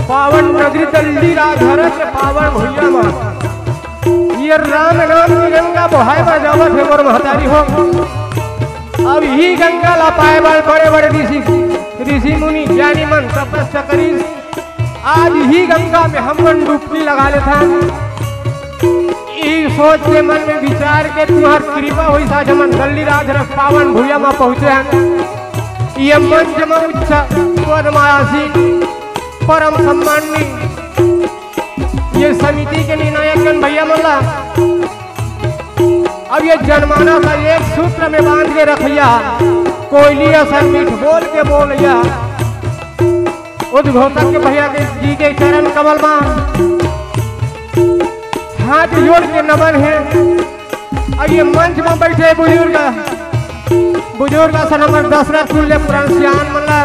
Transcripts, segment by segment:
पावन नगरी दल्ली राधर के पावन भैया में ये राम नाम की गंगा बहाय बजावत है मोर महतारी हो। अब ही गंगा ला पाए बाल बड़े बड़े ऋषि मुनि ज्ञानी मन तपस्या करी। आज ही गंगा में हम मन डुबकी लगा लेता सोच के मन में विचार के तुम्हार कृपा हुई सा जमन दल्ली राधर पावन भूया में पहुंचे हैं। ये मंच में उच्च पदमासी परम सम्मानी ये समिति के निर्णायक भैया मल्ला अब ये जनमाना का एक सूत्र में बांध के रखिया कोयली असर मीठ बोल के बोलिया उद्घोषक के भैया के जी के चरण कमल में हाथ जोड़ के नमन है। अब ये मंच में बैठे बुजुर्ग सन हमार दशरथ तुल्य पुराण सियान मल्ला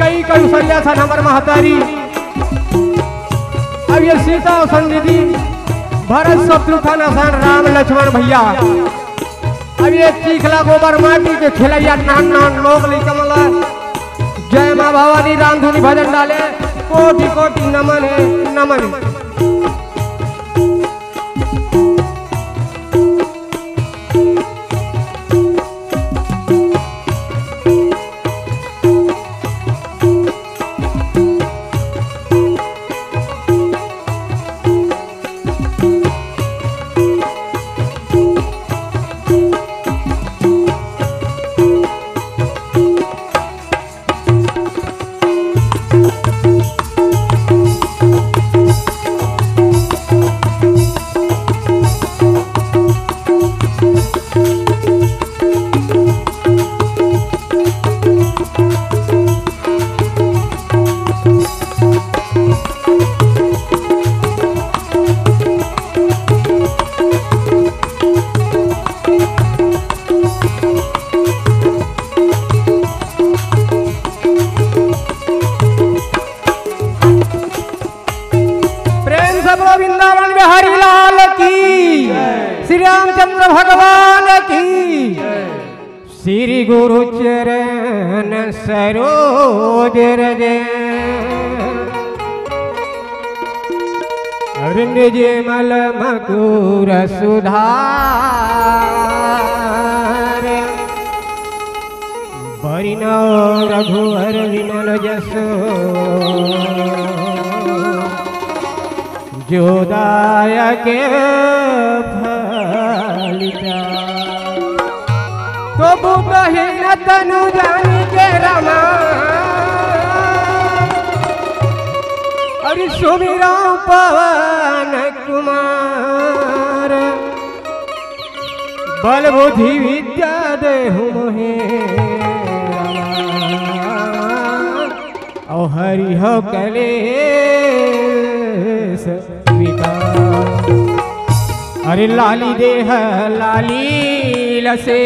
कई कौशल्या सन हमार महतारी। अब ये सीता और संदीदी भरत शत्रुघ्न सन राम लक्ष्मण भैया। अब ये चीखला गोबर माटी के खिलैया नान लोग लिखमला जय माँ भवानी राम धुनी भजन डाले कोटि कोटि नमन है नमन। वृंदावन बिहारी लाल की, श्री रामचंद्र भगवान की, श्री गुरु चरण सरोज रज निर्मल मकुर सुधार बरिनो रघुवर विमल जसो जोदायक फलिता। तो बुबहीन तनु जानी के रमा और सुमिरा पवन कुमार बल बुद्धि विद्या देहु मोहे और हरि हो कले अरे लाली देह लाली लसे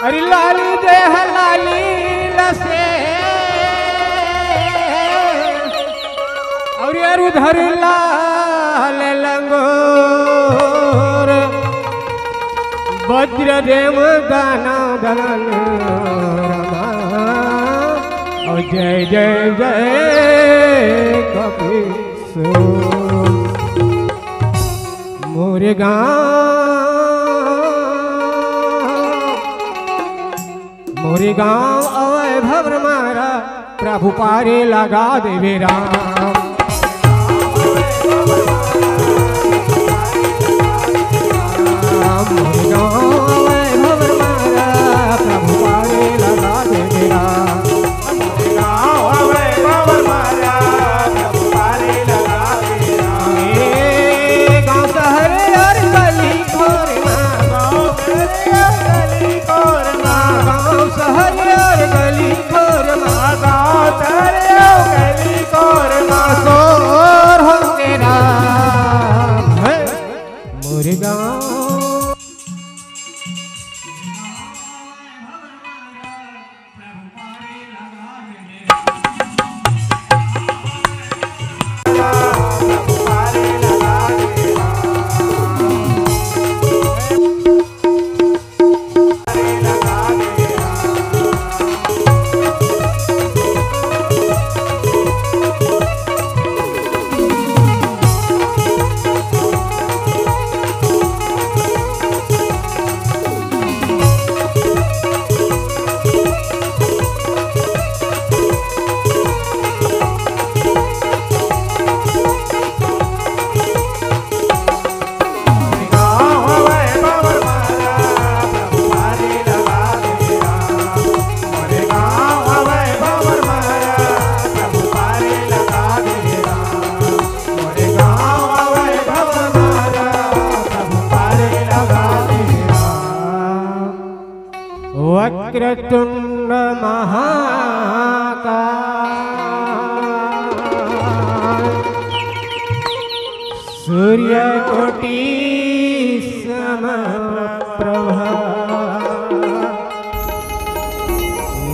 अरे लाली देह लाली लसे और उधर लाल लंगोर वज्र देव दाना दलन और जय जय जय कपीसो मोरे गाँव अवय भवर मारा प्रभु पारे लगा देवे राम। मोरे गाँव अवय भवर मारा प्रभु पारे लगा देवे राम। वक्रतुंड महाकाय सूर्यकोटि समप्रभा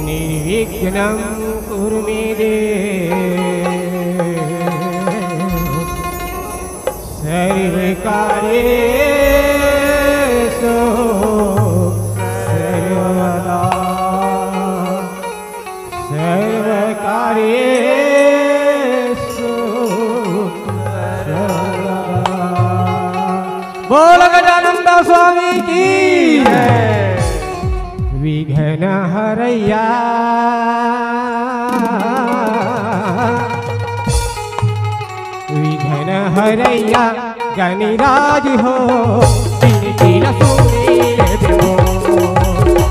निर्विघ्नं कुरु मे देव सर्वकार्येषु सर्वदा सर्वकार्येषु सर्वदा। बोल गजानंद स्वामी की जय। विघ्न हरैया विघ्न हरैया गणराज हो विनती न सुने देवो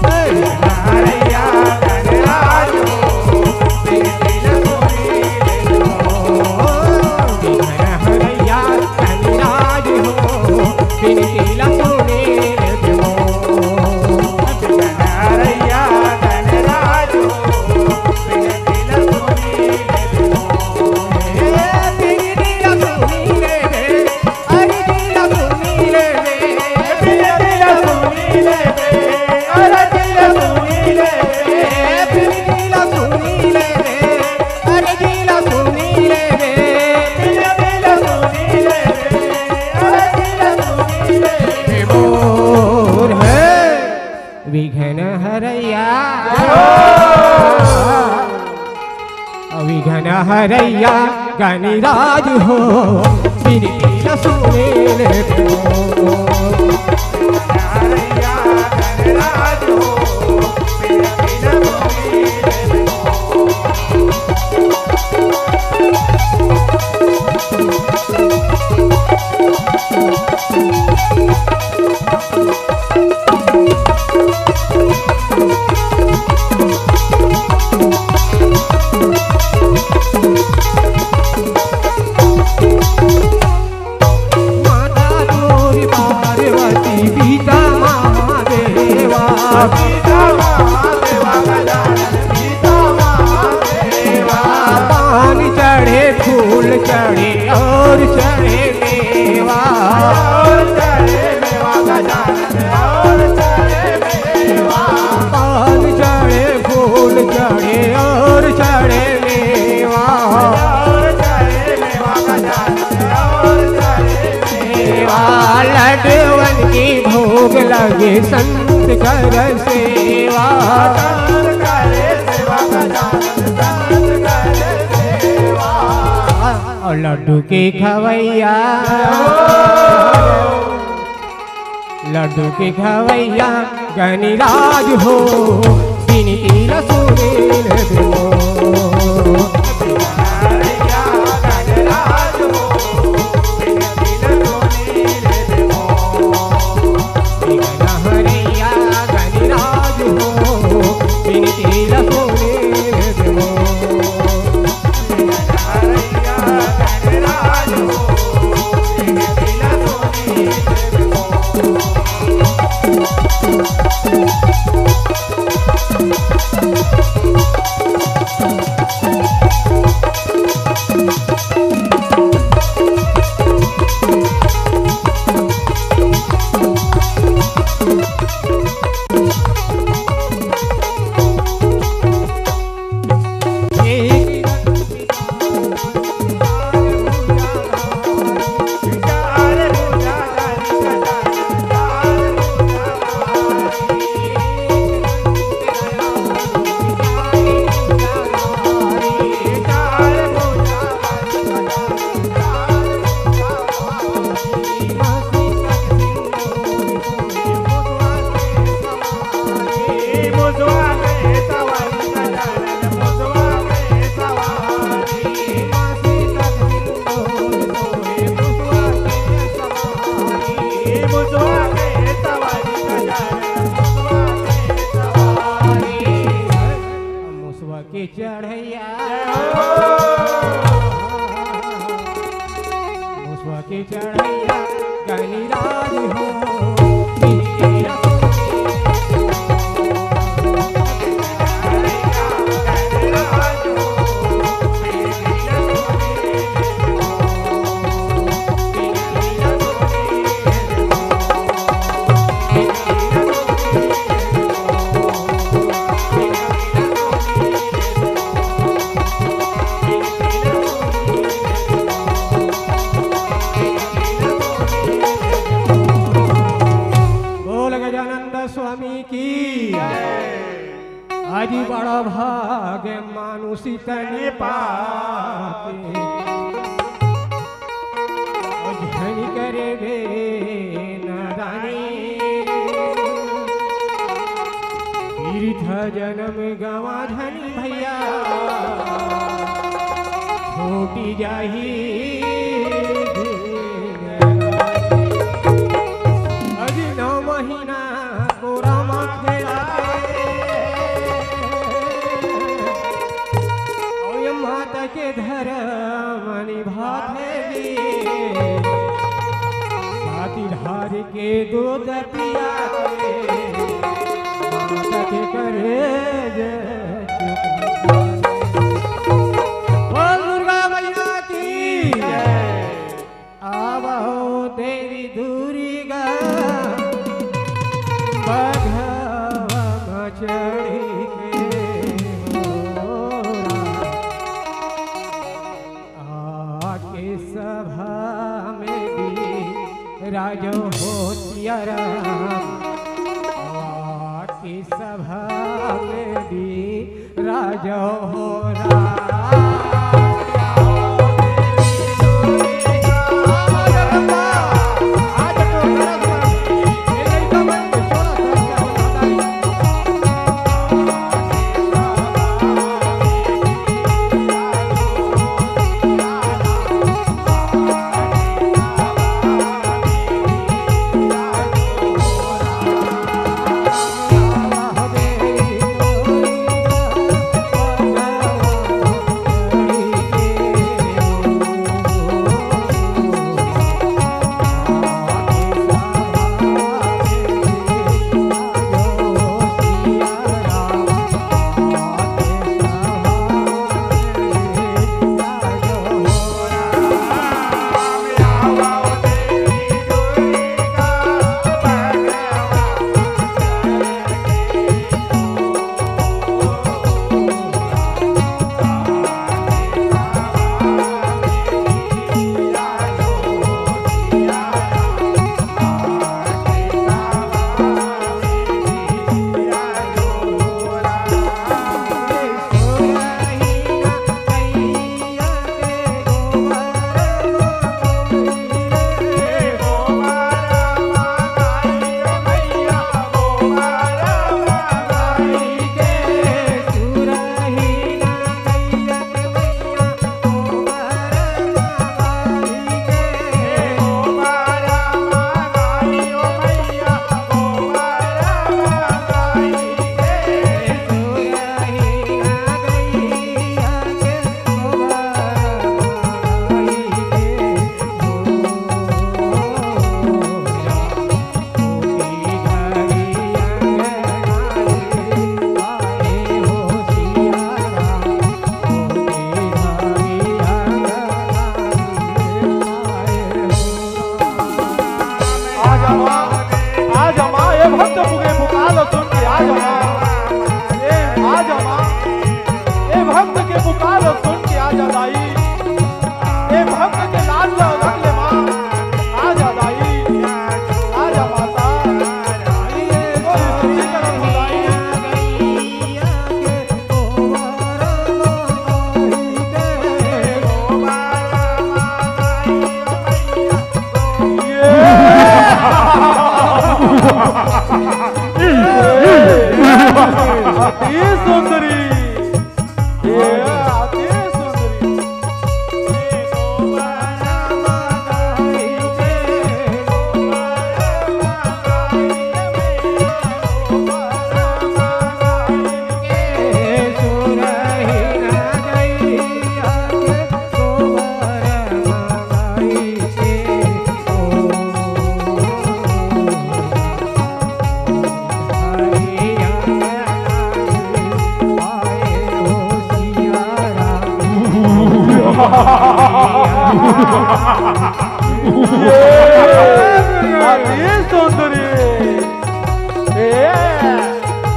विघ्न हरैया गणराज हो विनती न सुने देवो विघ्न हरैया गणराज हो विनती न सुने देवो विघ्न हरैया गणराज हो विनती न सुने देवो विघ्न हरैया विघ्न हरैया गणराज हो विनती न सुने देवो हरैया गणराज हो विनती न सुने पानी चढ़े फूल चढ़े और चढ़े मेवा और चढ़े मेवा गजानन और चढ़े मेवा पानी चढ़े फूल चढ़े और चढ़े मेवा और चढ़े मेवा गजानन और चढ़े मेवा लड्डूवन की भोग लगे संत कर सेवा करे सेवा और लड्डू के खवैया गणराज हो विनती न सुने देवो गणराज हो विनती न सुने देवो विघ्न हरैया गणराज हो विनती न सुने देवो चढ़ैया गणराज हो भजन में गवा धनी भैया छूटी जाही अजी 9 महीना गोरा खेला माता के धर्म निभातेगी साथी धार के दूध पिया माता के करे बोल दुर्गा मैया की आवो तेरी दूरी गा बघवा चढ़ी सभा में भी राजो होशियाराम की सभा में भी राजो हो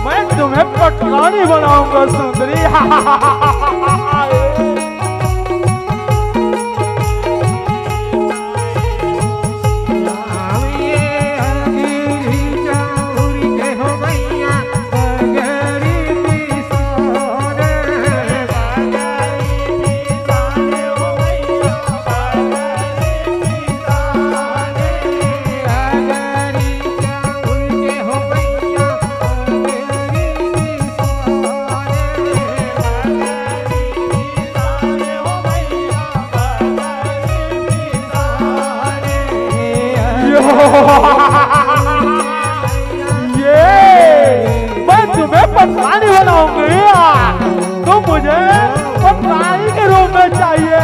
मैं तुम्हें पटरानी बनाऊंगा सुंदरी। ये मैं तुम्हें पटरानी बनाऊंगी। तुम मुझे पटरानी के रूप में चाहिए।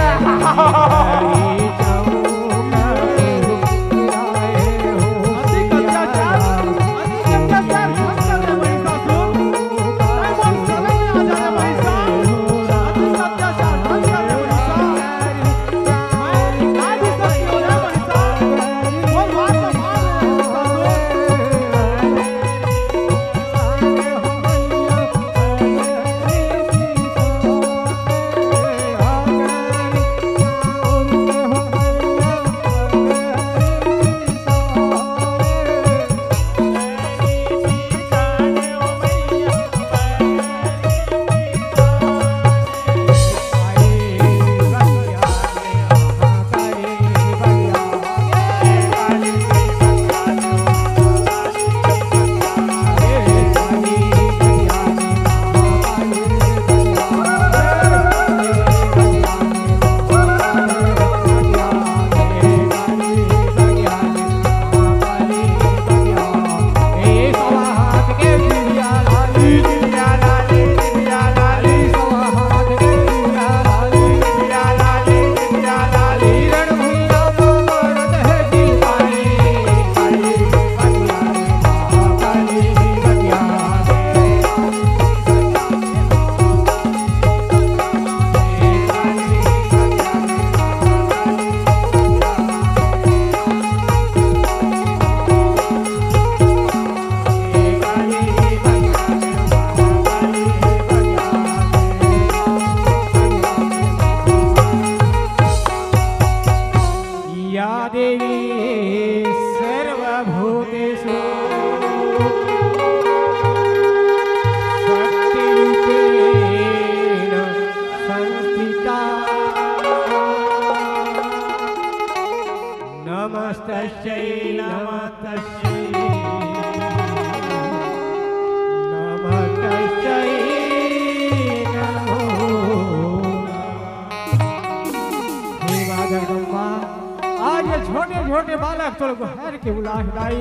छोटे बालक तो हर के उलास लाई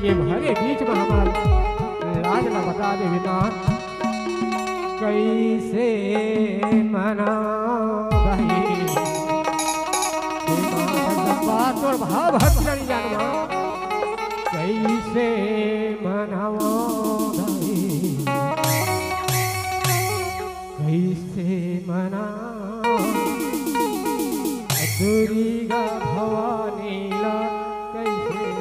ये भरे बीच में हमारा लाज न बता दे बिना कैसे मना भाई बात और भाव हट नहीं जानवा कैसे मनाओ भाई कैसे मना दुर्गा भवानी ला कैसे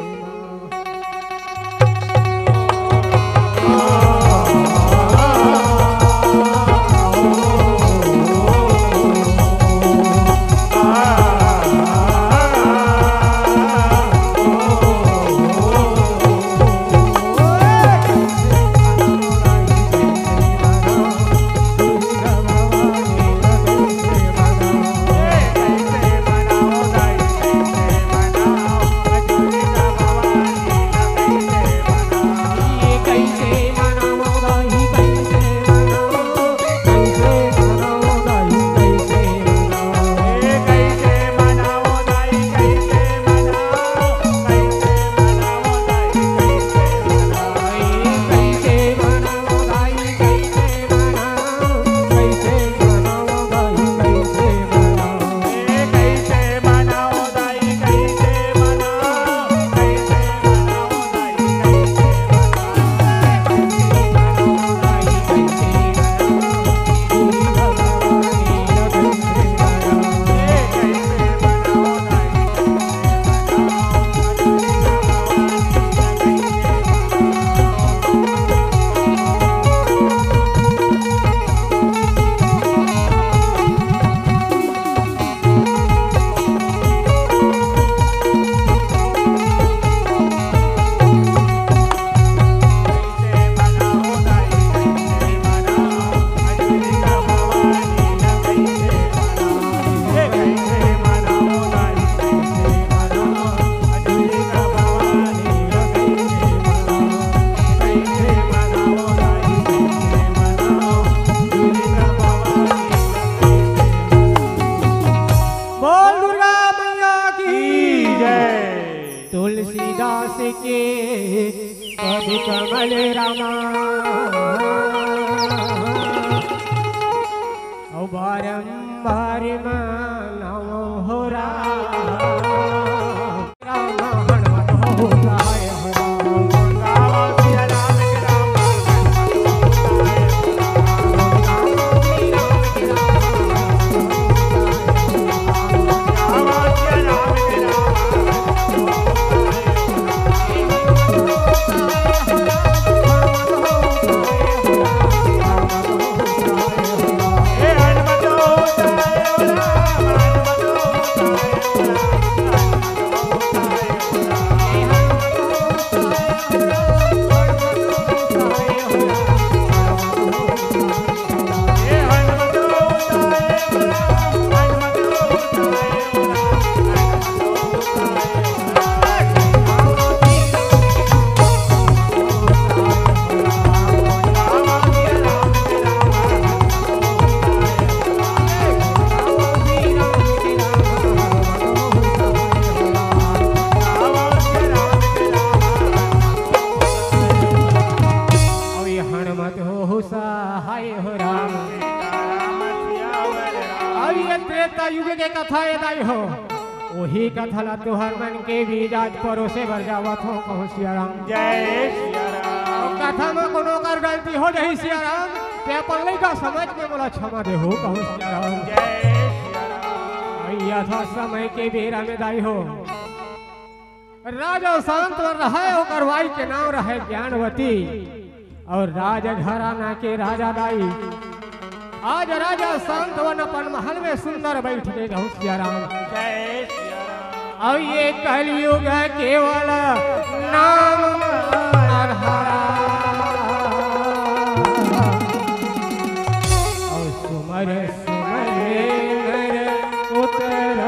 तुलसीदास के पद कमल रामा और बारंबार मानव हो वही कथा ला तुहर मन के बीज आज परोसे भर जावत हो कहूँ सियाराम जय सिया राम। कथा में कोनो कर गलती हो जाही सियाराम ते अपन लइका समझ के मोला क्षमा दे हो कहूँ सियाराम जय सिया राम। या था समय के बेरा में दाई हो राजा शांत रहे हो करवाई के नाम रहे ज्ञानवती और राज घराना के राजा दाई आज राजा शांतवन अपन महल में सुंदर बैठ के कहूँ सियाराम जय सिया राम। अब ये कलयुग है केवल नाम आधारा और सुमर सुमर नर उतर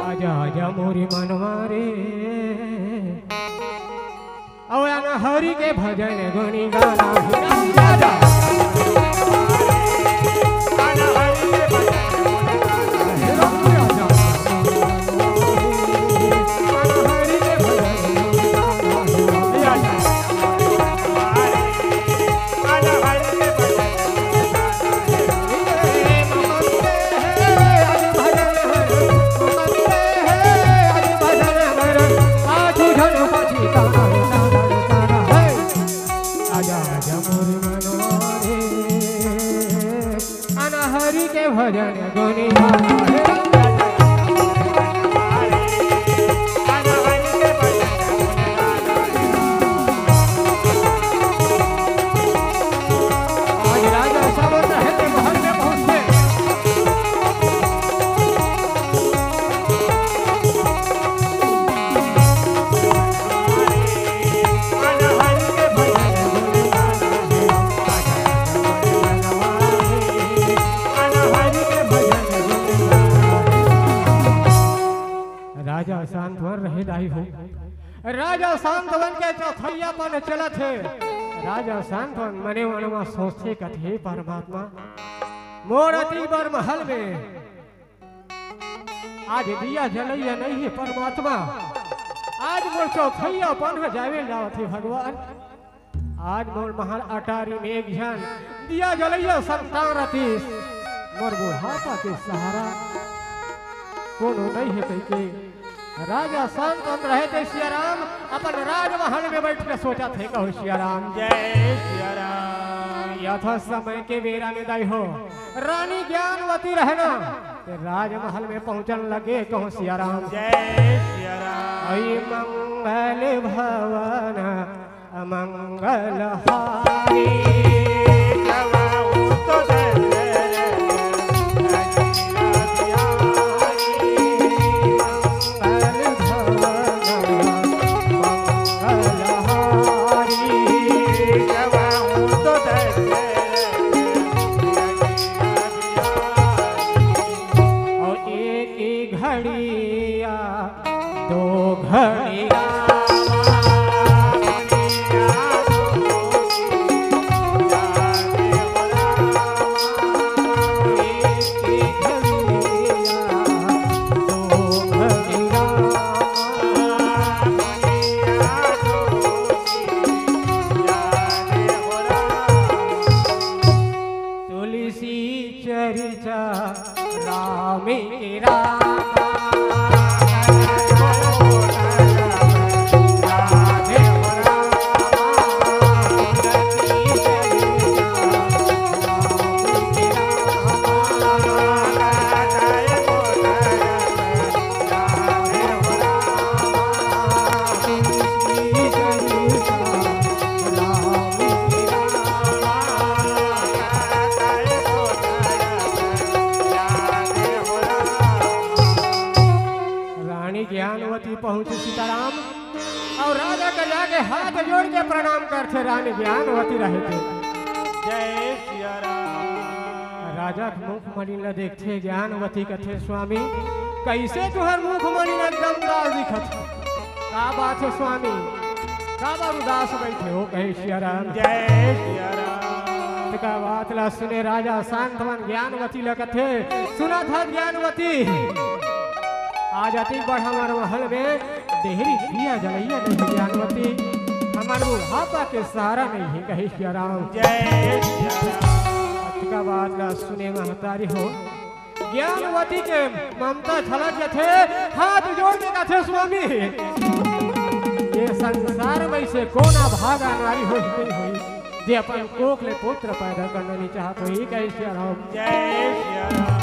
आजा आजा मोरी मनवारे और हरि के भजन गुनी गाना राजा भजन गुनी आज राजा सब रहते महल में पहुंचे राजा शांतवन रहे दाई हो राजा शांतवन के चौथैया पर चलत है राजा शांतवन मने मनवा सोचे कथे परमात्मा मोरती बर महल में आज दिया जलैया नहीं है परमात्मा आज मोर चौथैया पर जावे जावत है भगवान आज मोर महल अटारी में एक जन दिया जलैया संतान रतीश मोर बुढ़ापा के सहारा कोनो नहीं है कह के राजा शांत रहे थे सियाराम अपन राजमहल में बैठ के सोचा थे कहो सियाराम जय सिया राम। यथा समय के बेरा में दाई हो रानी ज्ञानवती रहना राजमहल में पहुंचन लगे कहो सियाराम जय सिया राम। आई मंगल भवन अमंगल हारी पहुंचे सीताराम और राजा का जाके हाथ जोड़ के प्रणाम करते रानी ज्ञानवती रहे थे। जय सिया राम। राजा के मुख मणि देखते ज्ञानवती कथे स्वामी कैसे तुहर मुख मणि एकदम दास दिखत का बात है स्वामी का बार उदास बैठे हो कहे सिया राम। जय सिया राम। का बात ला सुने राजा शांतवन ज्ञानवती लगथे सुना था ज्ञानवती आज अति बढ़ हमारे महल में देहरी दिया जलैया नहीं ज्ञानवती हमारे बुढ़ापा के सहारा नहीं है कहे सिया राम। जय सिया राम। का बात ला सुने महतारी हो ज्ञानवती के ममता छलक थे हाथ जोड़ के कथे स्वामी ये संसार में से कोना भागा नारी हो जे अपन कोख ले पुत्र पैदा करना नहीं चाहत ही कैसे राम। जय सिया राम।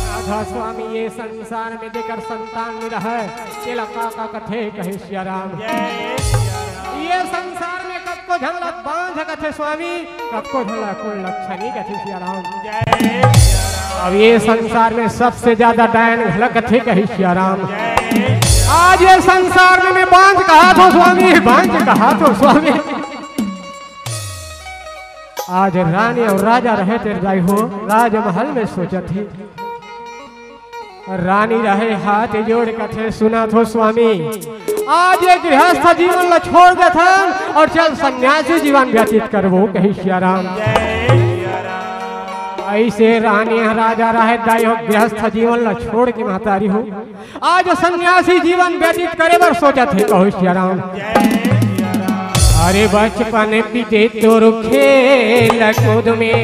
राधा स्वामी ये संसार में देकर संतान नहीं रहे तिलका का कथे कहे सिया राम। जय सिया राम। ये संसार में कब को झगड़ा बांध कथे स्वामी कब को झगड़ा कुल लक्षणी कथे सिया राम। जय सिया राम। अब ये संसार में सबसे ज्यादा डायन घलक कथे कहे सिया राम। आज ये संसार में मैं बांध कहा तो स्वामी बांध कहा तो स्वामी आज रानी और राजा रहे थे राय हो राजमहल में सोचा थी रानी रहे हाथ जोड़ कथे सुना थो स्वामी आज ये गृहस्थ जीवन ला छोड़ दे था और चल सन्यासी जीवन व्यतीत करबो कही सिया राम। ऐसे रानी राजा रहे दाई हो गृहस्थ जीवन ला छोड़ के महतारी हो आज सन्यासी जीवन व्यतीत करे बर सोचा थे कहो सिया राम। अरे बचपन बीते तोर खेल कूद में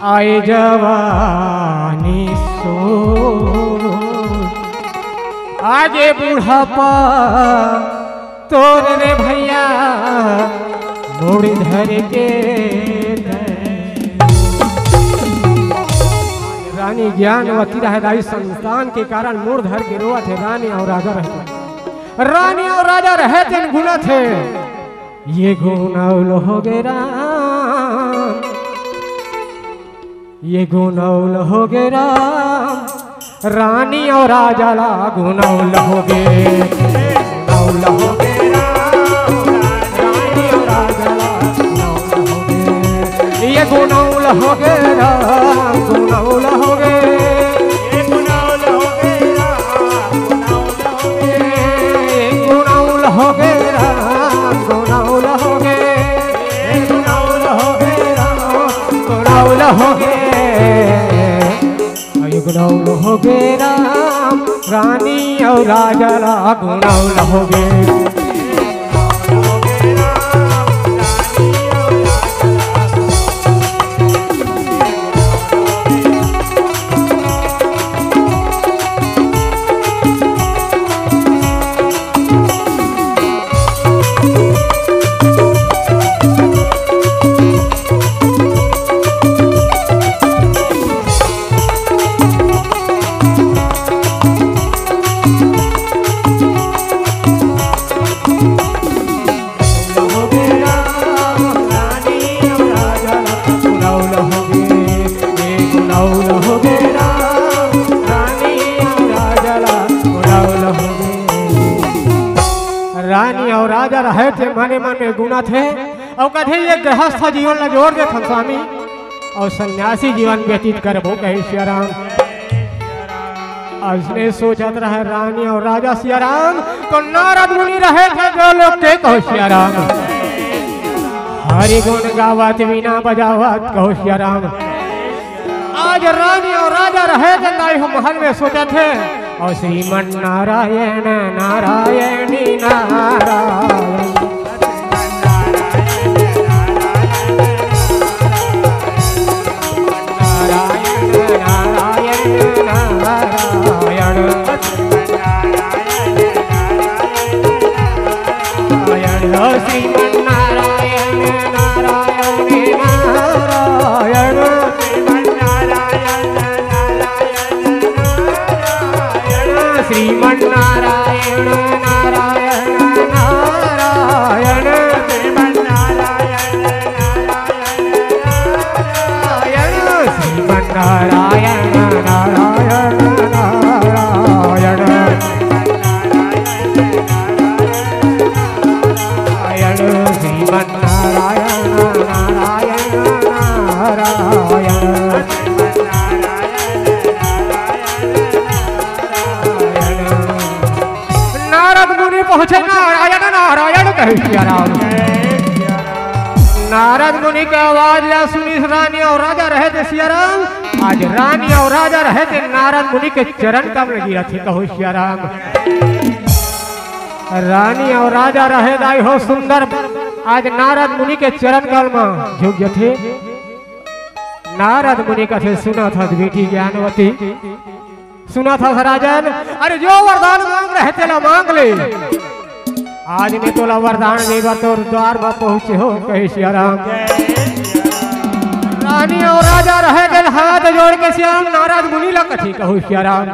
आए जवानी सो आगे बुढ़ापा तोर रे भैया मोड़ धर के रानी ज्ञानवती रहे संतान के कारण मोड़ धर के रोआ थे रानी और राजा रहते रानी और राजा रहे थे गुना थे ये गुनौल हो गे राम ये गुनौल हो गे राम रानी और राजा ला गुनौल हो गे गुनौल हो गे राम रानी और राजा ला गुनौल हो गे ये गुनौल हो गे राम गुनौल हो गे हो गे राम गुनौल हो गे गुनौल हो गे राम गुनौल हो गे गुनौल हो गे राम रानी और राजा ला गुनौल हो गे। रानी और राजा रहे थे मने मन में गुना थे और कथे ये गृहस्थ जीवन ला जोड़ दे स्वामी और सन्यासी जीवन व्यतीत करबो कहे सिया राम। उसने सोचत रहे रानी और राजा सिया राम तो नारद मुनि रहे थे जो लोग के कहो सिया राम हरि गुण गावत बिना बजावत कहो सिया राम। आज रानी और राजा रहे थे दाई हो महल में सोचा थे और श्रीमन नारायण नारायणी नारायण श्रीमन नारायण नारायण नारायण कहे सिया राम। नारद मुनि की आवाज या सुनी रानी और राजा रहे थे सिया राम। आज रानी और राजा रहे थे नारद मुनि के चरण कमल गिरा थे कहो सिया राम। रानी और राजा रहे दाई हो सुंदर आज नारद मुनि के चरण कमल में झुक थे। नारद मुनि कथे सुना था बेटी ज्ञानवती सुना था राजन अरे जो वरदान मांग रहे थे ना मांग ले। आज में तोला वरदान देगा तो द्वार में पहुंचे हो कहे सिया राम। रानी और राजा रहे गए हाथ जोड़ के श्याम नारद मुनि ला कथी कहो सिया राम।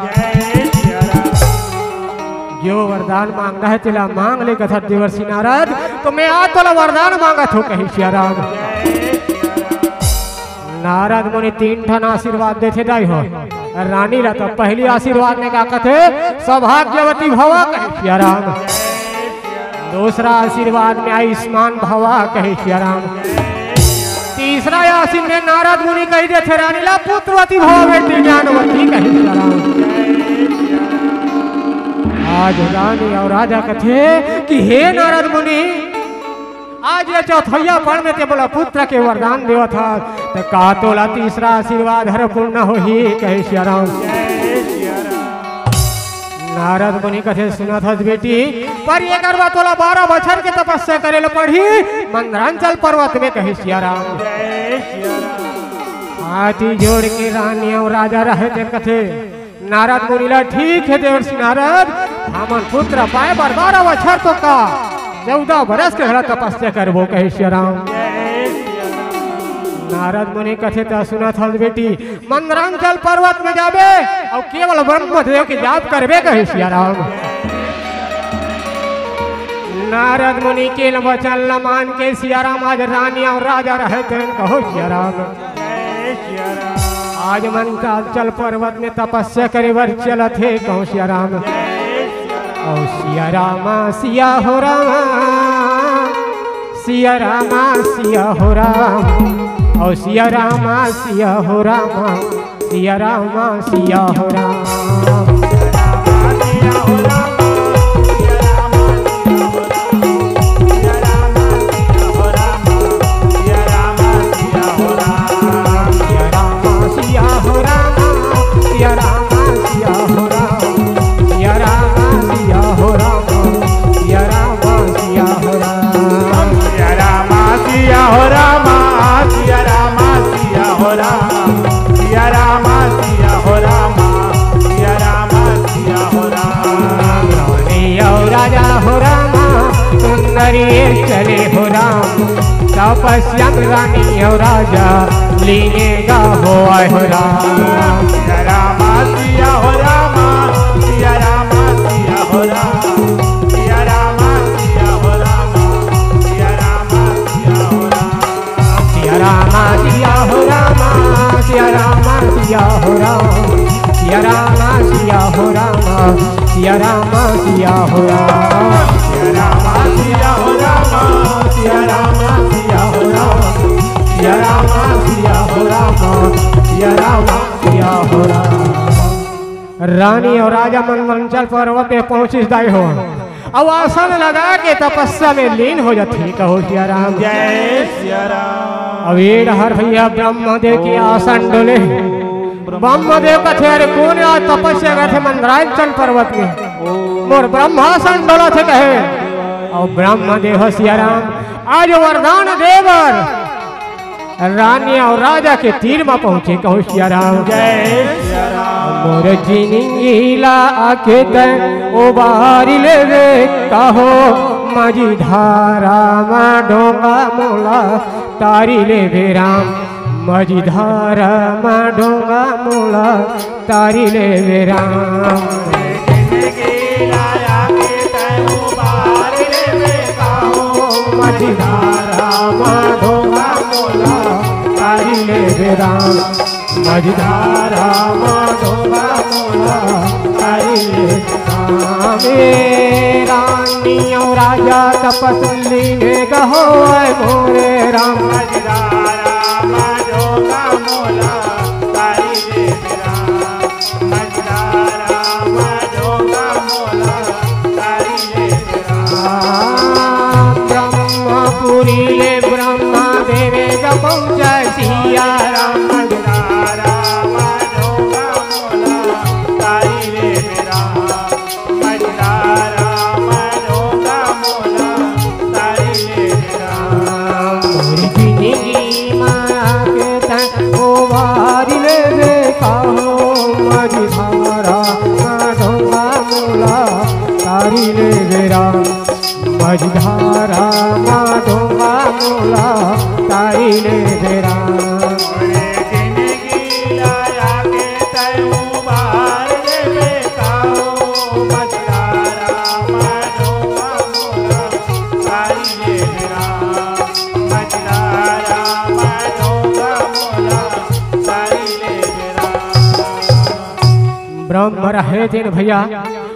जो वरदान मांगना है तेला मांग ले कथा देवर्षि नारद तो मैं आज तोला वरदान मांगा थो कहे सिया राम। नारद मुनि 3 ठन आशीर्वाद देते दाई हो। रानी ला तो पहली आशीर्वाद ने का कथे सौभाग्यवती भवा कहे सिया राम। दूसरा आशीर्वाद में आयुष्मान भवा कहे सिया राम। तीसरा आशीर्वाद में नारद मुनि कही देते रानी ला पुत्रवती भवा बेटी ज्ञानवती कहे सिया राम। आज रानी और राजा कथे कि हे नारद मुनि आज ये चौथैया पढ़ में ते बोला पुत्र के वरदान देवा था तो का तोला तीसरा आशीर्वाद हर पूर्ण हो ही कहे सिया राम। नारद मुनि कथे सुना था बेटी पर ये करवा तोला 12 बछर के तपस्या करे लो पढ़ी मंदरांचल पर्वत में कहे सिया राम। हाथी जोड़ के रानी और राजा रहे थे कथे नारद मुनि ला ठीक है देवर्षि नारद हमन पुत्र पाए 12 बछर तो का 14 बरस के हरा तपस्या करबो कहे सिया राम। नारद मुनि कथे तो सुना था बेटी मंदरांचल पर्वत में जाबे और केवल ब्रह्मदेव के जाप करबे कहे सिया राम। नारद मुनि के वचन न मान के सिया राम आज रानी और राजा रहे थे कहो सिया राम। आज मंदरांचल पर्वत में तपस्या करे वर चल थे कहो सिया राम। और सिया रामा सिया हो रामा सिया रामा सिया हो राम। और सिया रामा सिया हो रामा सिया रामा सिया हो राम। चले हो राम तपस्या रानी हो राजा लीनेगा हो आए हो राम। सिया रामा सिया हो रामा सिया रामा सिया हो रामा सिया रामा सिया हो रामा सिया रामा सिया हो रामा सिया रामा सिया हो रामा सिया रामा सिया हो राम। सिया रामा सिया हो रामा सिया रामा सिया हो राम। सिया रामा सिया हो रामा सिया रामा सिया हो राम। सिया रामा सिया हो रामा सिया रामा सिया हो राम। रानी और राजा मंदरांचल पर्वत पे पहुंचिस दाई हो अब आसन लगा के तपस्या में लीन हो जाते कहो सिया राम। जय सिया राम। अब ये हर भैया ब्रह्मदेव की आसन डोले ब्रह्मदेव कथे अरे कौन आज तपस्या करते मंदरांचल पर्वत में मोर ब्रह्मासन डोला थे कहे। और ब्रह्मदेव सिया राम आज वरदान देवर रानी और राजा के तीर में पहुंचे कहो सिया राम। जय सिया राम। मोर जिनिंगीला आके ते उबारी ले रे कहो माझी धारा मा डोंगा मोला तारी ले वे राम। माझी धारा मा डोंगा मोला तारी ले वे राम। माझी धारा मा डोंगा मोला तारी ले वे राम। माझी धारा मा डोंगा मोला तारी ले राम। रानी और राजा तपस्ली में कहो मोरे राम। माझी धारा मा डोंगा मोला तारी ले राम। माझी धारा मा डोंगा मोला तारी ले राम। काहो माझी धारा ढोंगा मोला तारी ले बेरा माझी धारा ढोंगा मोला तारी ले बेरा ब्रह्म रहे दिन भैया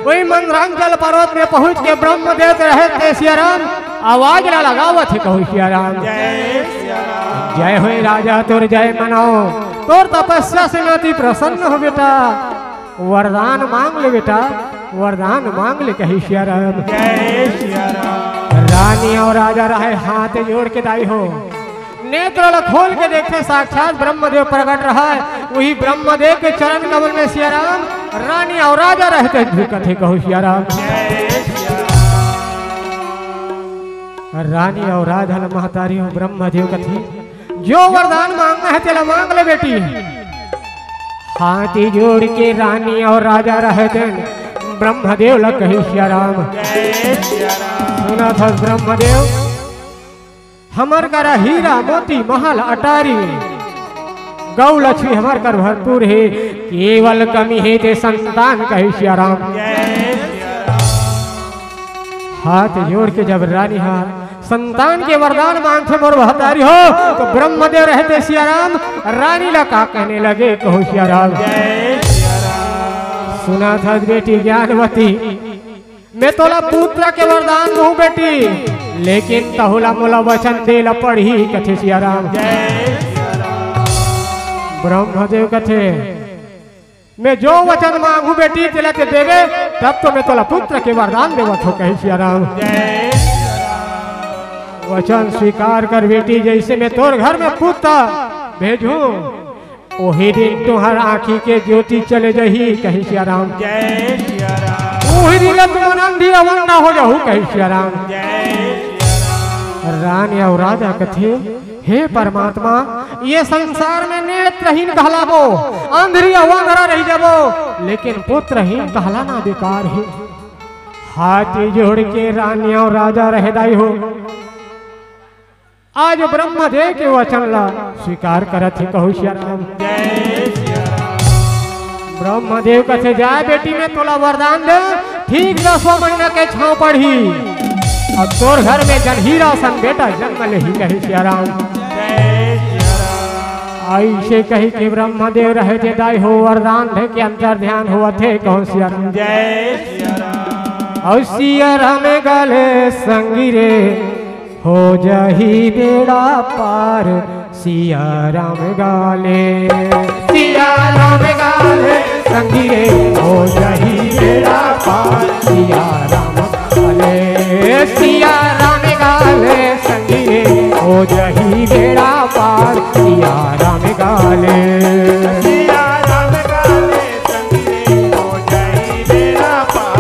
वही मंदरांचल पर्वत में पहुंच के ब्रह्म देव रहे थे सियाराम आवाज ना लगावत है कहू सियाराम जय हो राजा तोर जय मनाओ तोर तपस्या से नाती प्रसन्न हो बेटा वरदान मांग ले बेटा वरदान मांग ले कही सियाराम रानी और राजा रहे हाथ जोड़ के दाई हो नेत्र खोल के देखे साक्षात ब्रह्मदेव प्रकट रहा है वही ब्रह्मदेव के चरण कमल में सियाराम रानी और राजा रहते कथे कहो सियाराम रानी और राधा महतारी हो ब्रह्मदेव कथी जो वरदान मांगना है तेला मांग ले बेटी हाथी जोड़ के रानी और राजा रहते ब्रह्मदेव लग कहे सियाराम सुना था ब्रह्मदेव हमार करा हीरा मोती महल अटारी गौ लक्ष्मी हमार कर भरपूर है केवल कमी है ते संतान कहे सियाराम हाथ जोड़ के जब रानी हार संतान के वरदान मांगते मोर महतारी हो तो ब्रह्मदेव रहते सियाराम रानी ला का कहने लगे कहो सियाराम सुना था बेटी ज्ञानवती मैं तोला पुत्र के वरदान दूं बेटी लेकिन तहुला मोला वचन देला पढ़ी कथे सियाराम ब्रह्मदेव कथे मैं जो वचन मांगू बेटी तेला ते देवे तब तो मैं तोला पुत्र के वरदान देवत हो कहे सियाराम वचन स्वीकार कर बेटी जैसे मैं तोर घर में पुत्र भेजू वही दिन तुम्हार आँखी के ज्योति चले जही कही सियाराम वही दिन तुम अंधी अवंगा हो जाऊ कही सियाराम रानी और राजा कथे हे परमात्मा ये संसार में नेत्रहीन कहलाबो अंधरी अवंगरा रही जाबो लेकिन पुत्रहीन कहलाना बेकार है हाथी जोड़ के रानी और राजा रहदाई हो आज ब्रह्मदेव के वचन ला स्वीकार करत है कहू सियाराम ब्रह्मदेव कथे जाए बेटी में तोला वरदान दे ठीक 10वां महीना के छाव पढ़ी अब तोर घर में जनहीरा सन बेटा जन्म ले ही कही सियाराम ऐसे कही के ब्रह्मदेव रहे थे दाई हो वरदान दे के अंतर ध्यान हुआ थे कहूँ सियाराम और सियाराम गले संगी रे हो जही बेड़ा पार सिया राम गाले संगी रे हो जही बेड़ा पार सिया राम गाले सिया राम गाले संगी रे हो जही बेड़ा पार सिया राम गाले सिया राम गाले संगी रे हो जही बेड़ा पार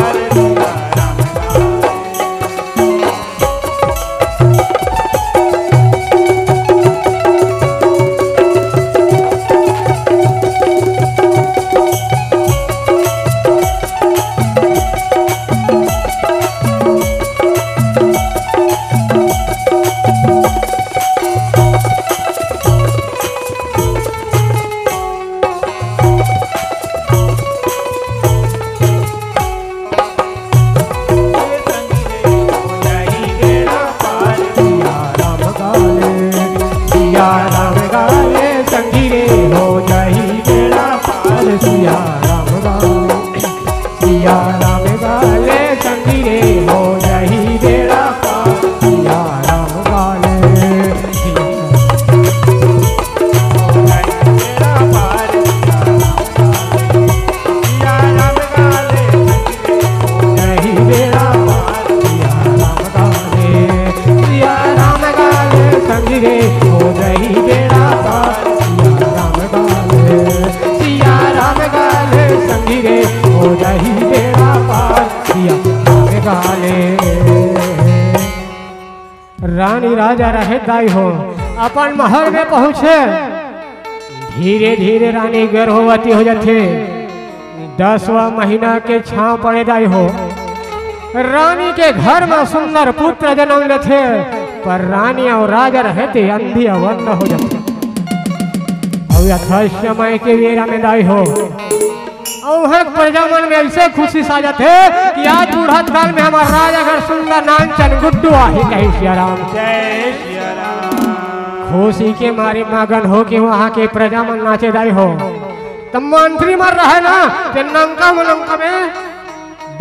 रानी राजा रहे दाई हो अपन महल में पहुंचे धीरे धीरे रानी गर्भवती हो जाते 10वां महीना के छाव पड़े जाए हो रानी के घर में सुंदर पुत्र जन्म लेते पर रानी और राजा रहते अंधी अवर्ण हो जाते और यथार्थ समय के वेरा में दाई हो और प्रजामन में ऐसे खुशी सा जाते कि आज बूढ़त काल में हमारा राजा घर सुंदर नानचन गुड्डू आहे कहीं सिया राम जय सिया राम। खुशी के मारे मगन हो के वहाँ के प्रजामन नाचे दाई हो तब मंत्री मर रहा है ना कि नंका मनंका में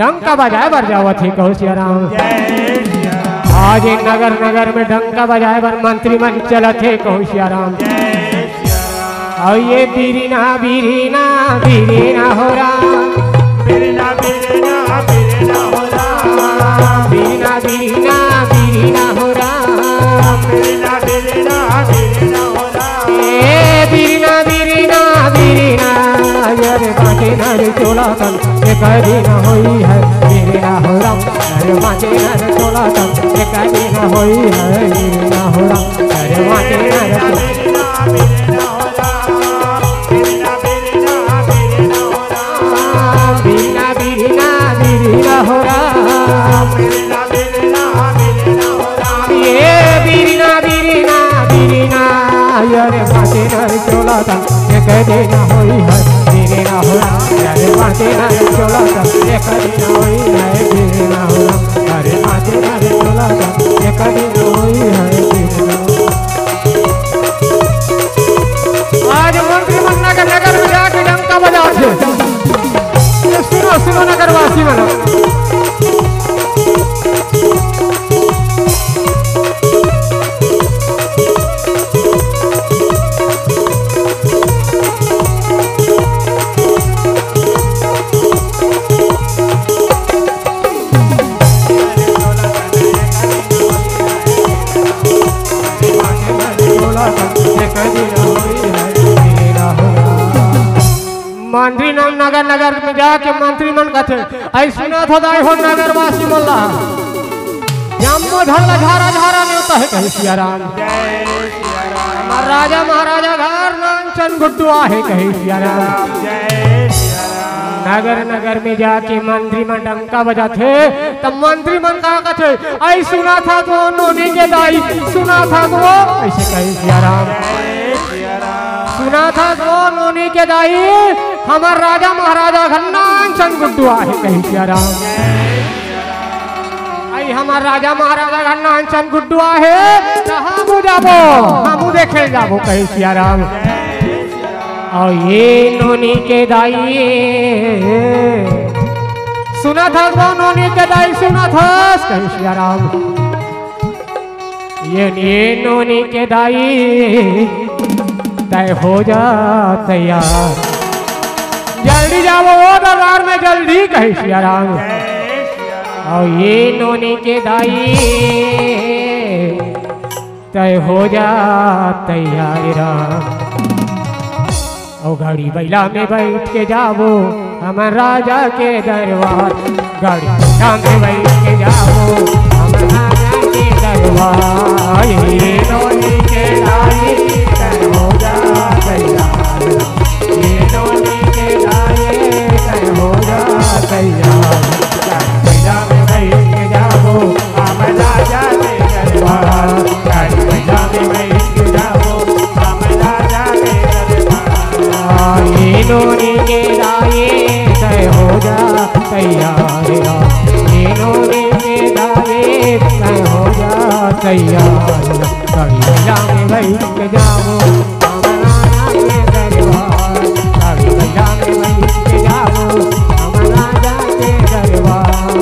डंका बजाए बर जावा थी कहो सिया राम जय सिया राम। आज नगर नगर में डंका बजाए बर मंत्री मन चला थे कहो सिया राम जय सिया राम। और ये बीरीना बीरीना बीरीना हो राम बीरीना बीरीना बीरीना हो राम। बीरीना बीरीना बीरीना हो राम बीरीना बीरीना बीरीना हो राम। ए बीरीना बीरीना बीरीना अरे बाटे नर चोला तन एक दिन होई है बीरीना हो राम अरे बाटे नर चोला तन एक दिन होई है बीरीना हो राम अरे बाटे नर बीरीना बीरीना हो राम। बीरीना बीरीना बीरीना हो राम। बीरीना बीरीना बीरीना हो राम बीरीना बीरीना बीरीना हो राम। ये बीरीना बीरीना बीरीना अरे बाटे नर चोला तन एक दिन होई है बीरीना हो राम अरे बाटे नर चोला तन एक दिन होई है बीरीना हो राम अरे बाटे नर चोला तन एक दिन होई है बीरीना आज मंत्री मन्ना के नगर में जाके डंका बजा थे सुनो सुनो नगरवासी बनो मंत्री नाम नगर नगर में जाके मंत्री मन कहते ऐ सुना था दाई हो नगरवासी मोल्ला जम्मो धरला झारा झारा में होता है कहीं सिया राम जय सिया राम। राजा महाराजा घर नानचन गुड्डू आहे कहीं सिया राम जय सिया राम। नगर नगर में जाके मंत्री मन डंका बजाते तब मंत्री मन कहा कहते ऐ सुना था तो नोनी के दाई सुना था तो ऐसे कहीं सिया राम जय सिया राम। सुना था तो नोनी के दाई हमार राजा महाराजा घन्नाचन गुड्डू आहे कहीं सिया राम आई हमार राजा महाराजा घन्नाचन गुड्डू आहे हमू जाबो हमू देखे जाबो कहीं सिया राम और ये नोनी के दाई सुना था वो नोनी के दाई सुना था कहीं सिया राम ये नोनी के दाई तय हो जा तैयार जल्दी जाओ वो दरबार में जल्दी कहीं सिया राम और ये नोनी के दाई तय हो जा तैयार राम और गाड़ी बैला में बैठ के जाओ हम राजा के दरबार गाड़ी बैला में बैठ के जाओ हम राजा के दरबार ये नोनी के दाई तय हो जा तैयार ये नोनी के दाई तय हो जा तैयार बैला में बैठ के जाओ हम राजा के दरबार गाड़ी बैला में बैठ के जाओ हम राजा के दरबार ये नोनी के दाई तय हो जा तैयार ये नोनी के दाई तय हो जा तैयार गाड़ी बैला में बैठ के जाओ हम राजा के दरबार गाड़ी बैला में बैठ के जाओ हम राजा के दरबार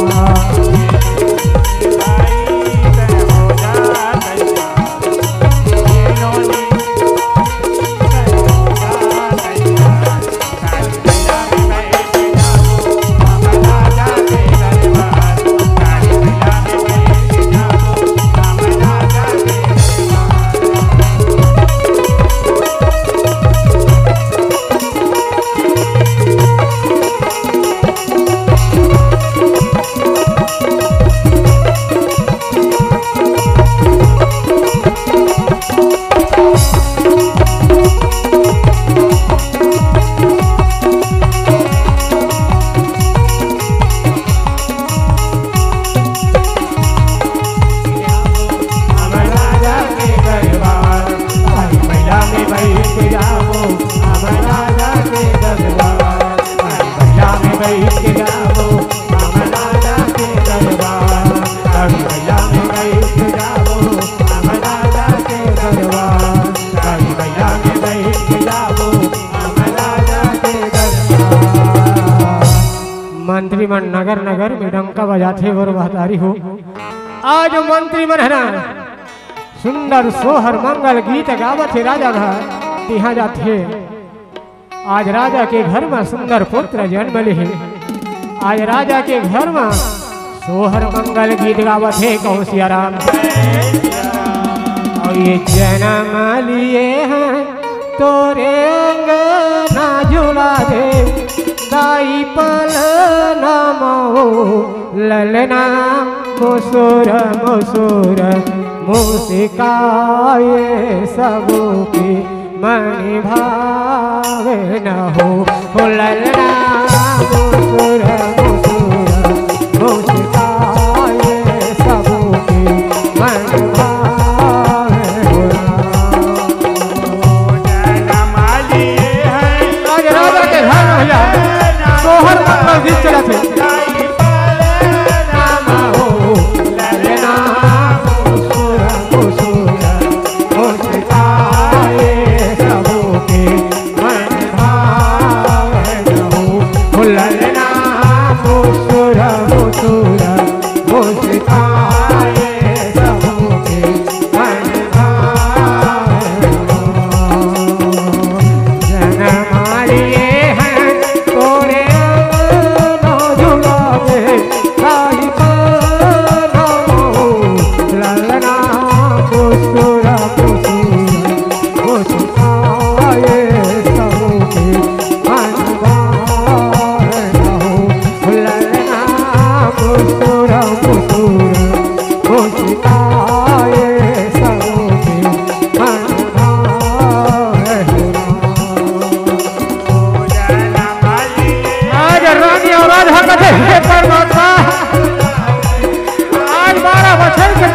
बैठ जाओ हम राजा के दरबार, काली मैया में बैठ जाओ हम राजा के दरबार, काली मैया में बैठ जाओ हम राजा के दरबार। मंत्रीमन नगर नगर में डंका बजाते और बहतारी हो। आज मंत्रीमन है ना सुंदर सोहर मंगल गीत गावत है राजा घर यहाँ जाते। आज राजा के घर में सुंदर पुत्र जन्म ले, आज राजा के घर में सोहर मंगल गीत गावत है कहो सिया राम। और ये जन्म लिए हैं तोरे अंगना झूला दे, दाई पल नमो ललना मुसुर मुसुर मुस्काए सबो की मन भावे न हो ललना मुसुर मुसुर मुस्काए सबो की मन भावे आज राजा के घर भैया सोहर मंगल गीत चला थे।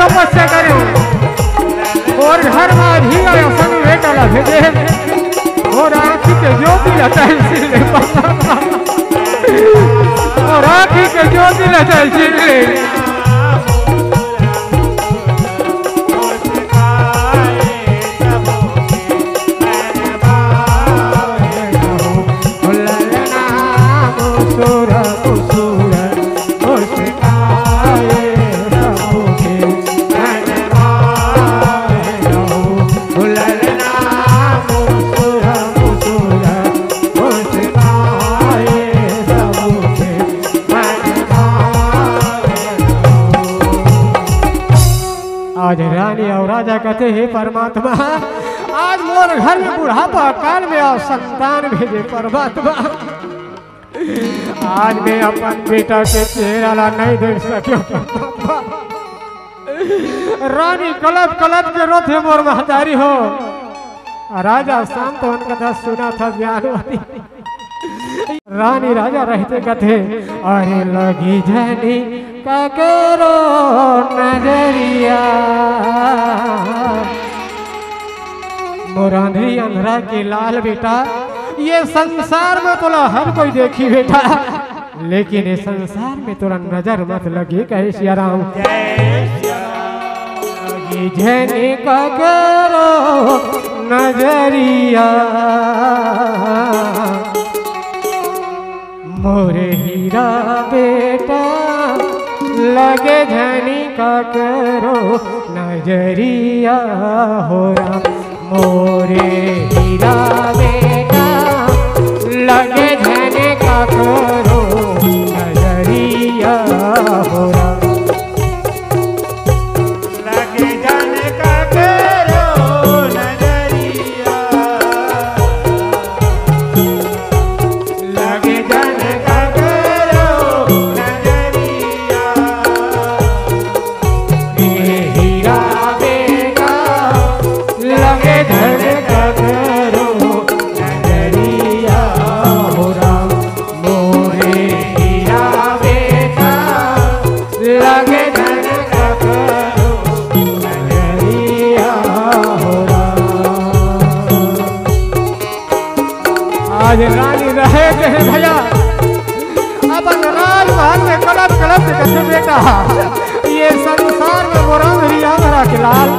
तपस्या करे और घर में भी संग बेटा भेजे और आँखी के ज्योति लता और आँखी के ज्योति लता आज रानी और राजा कहते हैं परमात्मा आज मोर घर में बुढ़ापा काल में और संतान भेजे परमात्मा। आज मैं अपन बेटा के चेहरा ला नहीं देख सके। रानी कलप कलप के रोते मोर महतारी हो। राजा शांत वन कथा सुना था ज्ञानवती। रानी राजा रहते कथे अरे लगी जनी का करो नजरिया मोरांधरी अंधरा के लाल बेटा ये संसार में तोला हर कोई देखी बेटा लेकिन ये संसार में तोला नजर मत लगे कहे सिया राम। लगी जनी का करो नजरिया मोरे हीरा बेटा लगे धनी का करो नजरिया हो राम। मोरे हीरा बेटा लगे धनी का करो नजरिया हो राम। लगे धनी का करो नजरिया लगे धनी का करो नजरिया ये हीरा बेटा लगे धनी का करो बेटा ये संसार में मोरा रिया धरा के लाल।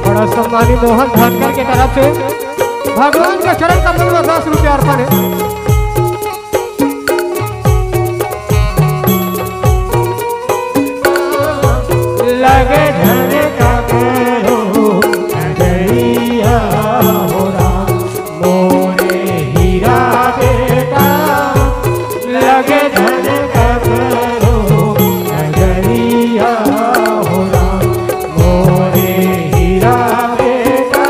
बड़ा सम्मानी मोहन धनकर के तरफ से भगवान के चरण कमल में 10 रुपया अर्पण है। लगे धन का करो नजरिया हो राम मोरे हीरा बेटा। लगे धन का करो नजरिया हो राम मोरे हीरा बेटा।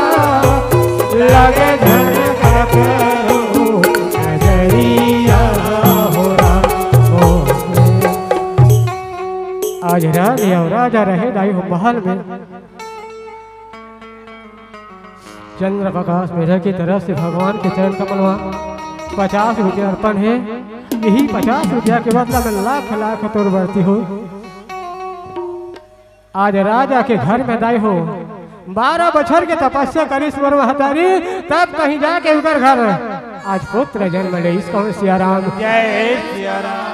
लगे धन का करो नजरिया हो राम। आज रानी और राजा रहे दाई हो महल में। चंद्र प्रकाश मेरा की तरफ से भगवान के चरण कमलवा 50 रुपया अर्पण है। यही 50 रुपया के बदला में लाख लाख तोड़ बढ़ती हो। आज राजा के घर में दाई हो 12 बछर के तपस्या करी स्वर महतारी, तब कहीं जाके उधर घर आज पुत्र जन्म ले। इसको सिया राम जय सिया राम।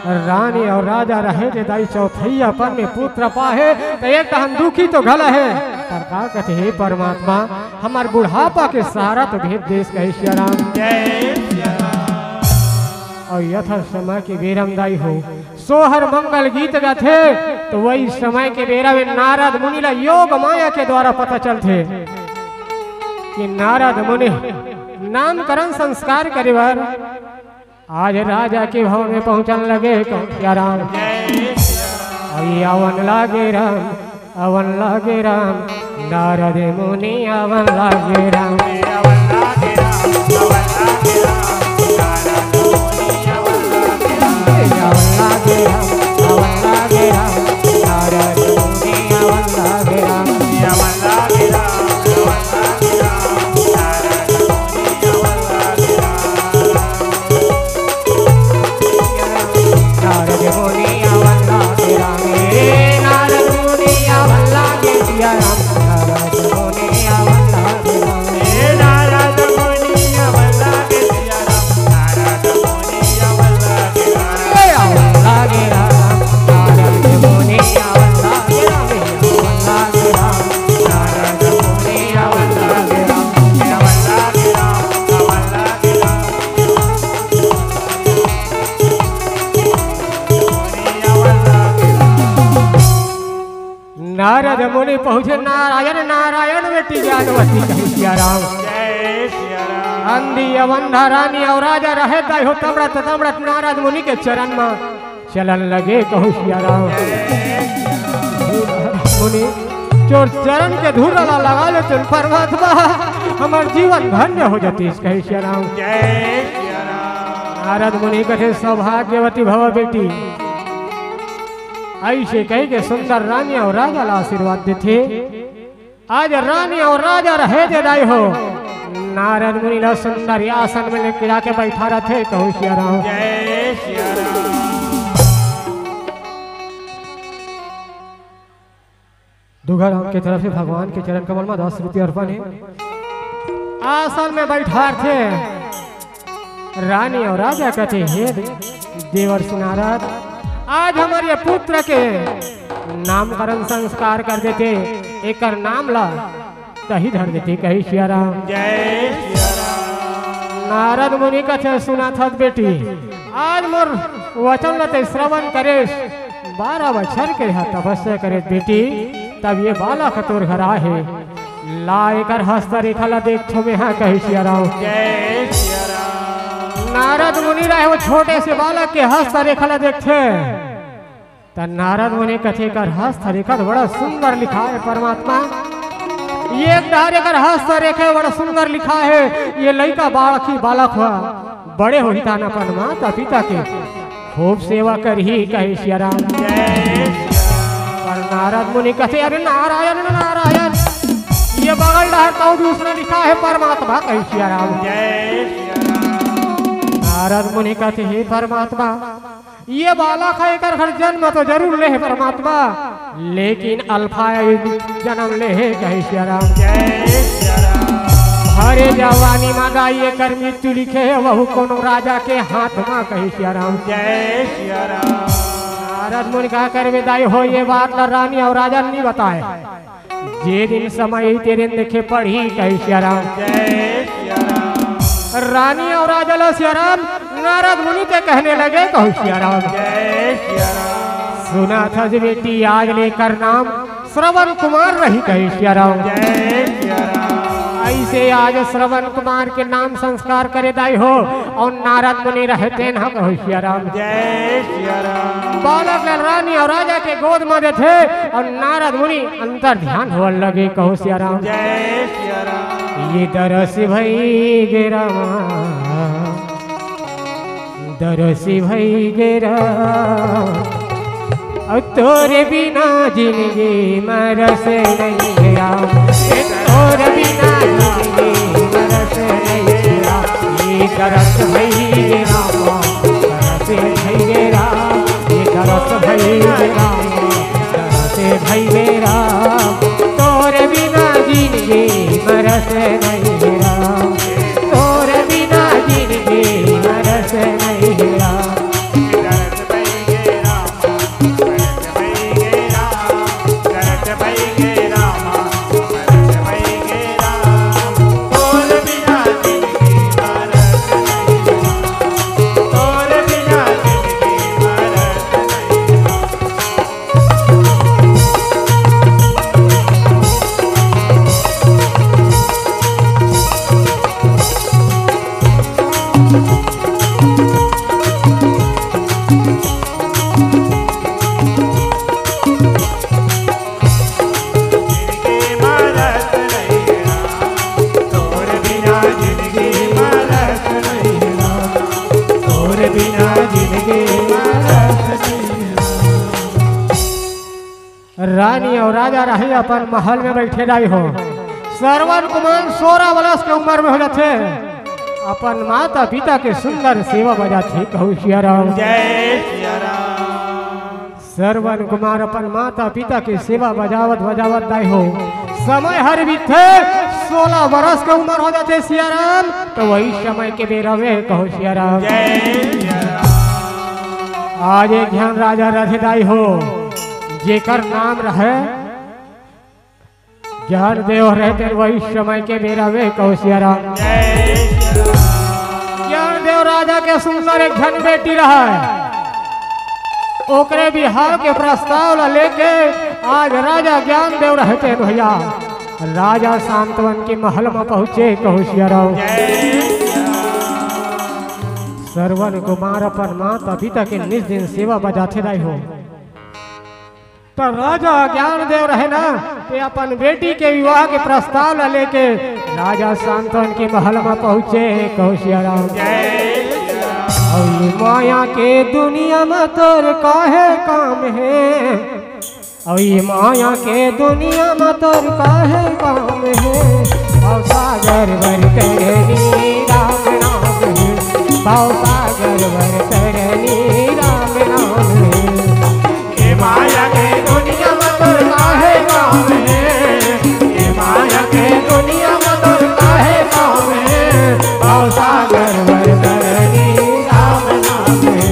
रानी और राजा रहे थे दाई चौथैया पर में पुत्र पाहे तो एक हम दुखी तो गला है पर का कहते हे परमात्मा हमार बुढ़ापा के सहारा तो भेद देश कहे सिया राम जय सिया राम। और यथा समय के बेरम दाई हो सोहर मंगल गीत गाथे तो वही समय के बेरा में नारद मुनि ला योग माया के द्वारा पता चलते कि नारद मुनि नामकरण संस्कार करे बार आज राजा के भवन में पहुंचने लगे क्या राम अवन लागे राम अवन लागे राम नारद मुनि अवन लागे राम अवन लागे राम अवन लागे राम नारद मुनि अवन लागे राम अवन लागे राम अवन लागे राम नारद मुनि अवन लागे राम अवन लागे राम अवन लागे राम नारद मुनि अवन लागे राम। नारद मुनि अवन लागे राम नारद मुनि अवन लागे सिया राम नारद मुनि अवन लागे राम नारद मुनि अवन लागे सिया राम नारद मुनि अवन लागे राम। अवन लागे राम नारद मुनि अवन लागे राम अवन लागे राम नारद मुनि अवन लागे राम अवन लागे राम अवन लागे राम मुनि अवन लागे राम। नारद मुनि पहुँचे नारायण नारायण बेटी ज्ञानवती कही सिया राम जय सिया राम। अंधी अवंधा रानी और राजा रहे दाई हो तमड़त तमड़त नारद मुनि के चरण में चलन लगे कहू सिया राम मुनि चोर चरण के धूल लगा ले तुम परमात्मा हमार जीवन धन्य हो जाती इस कही सिया राम जय सिया राम। नारद मुनि कहे सौभाग्यवती भव बेटी ऐसे कही के सुंदर रानी और राजा ला आशीर्वाद देते। आज रानी और राजा रहे थे दाई हो नारद मुनि ला सुंदर आसन में लेके जाके बैठा रहे कहू सिया राम जय सिया राम। दुर्गा राम की तरफ से भगवान के चरण कमल में 10 रुपया अर्पण है। आसन में बैठा थे रानी और राजा कहते हे देवर्षि नारद आज हमारे पुत्र के नामकरण संस्कार कर देते एक नाम ला कही धर देते कही सिया राम जय सिया राम। नारद मुनि कथे सुना था बेटी आज मोर वचन लते श्रवण करे 12 बछर के तपस्या करे बेटी तब ये बालक तोर घर आहे लाए कर हस्त रेखा ला देख छो में हाँ कही सिया राम जय सिया राम। नारद मुनि रहे वो छोटे से बालक के हस्त रेखा ला देखते तो नारद मुनि कथे कर हस्त रेखा बड़ा सुंदर लिखा है परमात्मा ये एक धारे कर हस्त रेखा बड़ा सुंदर लिखा है ये लड़का बालक हुआ बड़े हो हिता न अपन माता पिता के खूब सेवा कर ही कहे सिया राम जय पर नारद मुनि कहते अरे नारायण नारायण ये बगल रहा तो दूसरा लिखा है परमात्मा कहे सिया राम जय सिया राम। नारद मुनि कहते हे परमात्मा ये बालक है कर हर जन्म तो जरूर ले है परमात्मा लेकिन अल्फा जन्म ले है कहे सिया राम जय सिया राम। भरे जवानी में दाइए कर मृत्यु लिखे वहु कोनो राजा के हाथ में कही सिया राम। जय सिया राम। नारद मुनि कहा कर दाई हो ये बात ला रानी और राजा नहीं बताए जे दिन समय तेरे देखे पढ़ी कही सिया राम। जय सिया राम। रानी और राजा ला सिया राम नारद मुनि ते कहने लगे कहू सिया राम। जय सिया राम। सुना था जो बेटी आज लेकर नाम श्रवण कुमार रही कही सिया राम। जय सिया राम। ऐसे आज श्रवण कुमार के नाम संस्कार करे दाई हो और नारद मुनि रहते न कहो सिया राम। जय सिया राम। बालक रानी और राजा के गोद में थे और नारद मुनि अंतर ध्यान हो लगे कहो सिया राम। जय सिया राम। ये दरस भई गेरा दरस भई गेरा और तोरे बिना जिंदगी मरस नहीं गया तोरे बिना जिंदगी मरस नहीं गया। ये दरस भई गेरा दरस भई गेरा ये दरस भई गेरा दरस भई गेरा तोरे बिना जिंदगी मरस नहीं गया तोरे बिना जिंदगी मरस नहीं गया। रानी और राजा रही अपन महल में बैठे रही हो। श्रवण कुमार 16 वर्ष के उम्र में हो जाते अपन माता पिता के सुंदर सेवा बजाते कहू सिया राम। जय सिया राम। श्रवण कुमार अपन माता पिता के सेवा बजावत बजावत दाई हो समय हर बीते 16 वर्ष के उम्र हो जाते सिया राम तो वही समय के बेरा में कहू सिया राम। जय सिया राम। आज एक ध्यान राजा रथे दाई हो जेकर नाम रहे ज्ञान देव रहते वही समय के मेरा वे कहू सिया राम। ज्ञान देव राजा के सुंदर एक घन बेटी रहा ओकरे बिहार के प्रस्ताव लेके आज राजा ज्ञान देव रहते भैया राजा शांतवन के महल में पहुंचे कहू सिया राम। श्रवण कुमार अपन माता पिता के निज दिन सेवा बजाते रही हो तो राजा ज्ञान देव रहे ना कि अपन बेटी के विवाह के प्रस्ताव लेके राजा शांतवन के महल में पहुंचे कहू सिया राम। और माया के दुनिया में तोर काहे काम है और ये माया के दुनिया में तोर काहे काम है भाव सागर भर करनी राम नाम है भाव सागर भर करनी राम नाम है। ये माया के दुनिया में तोर काहे काम है ये माया के दुनिया में तोर काहे काम है भाव सागर भर करनी राम नाम है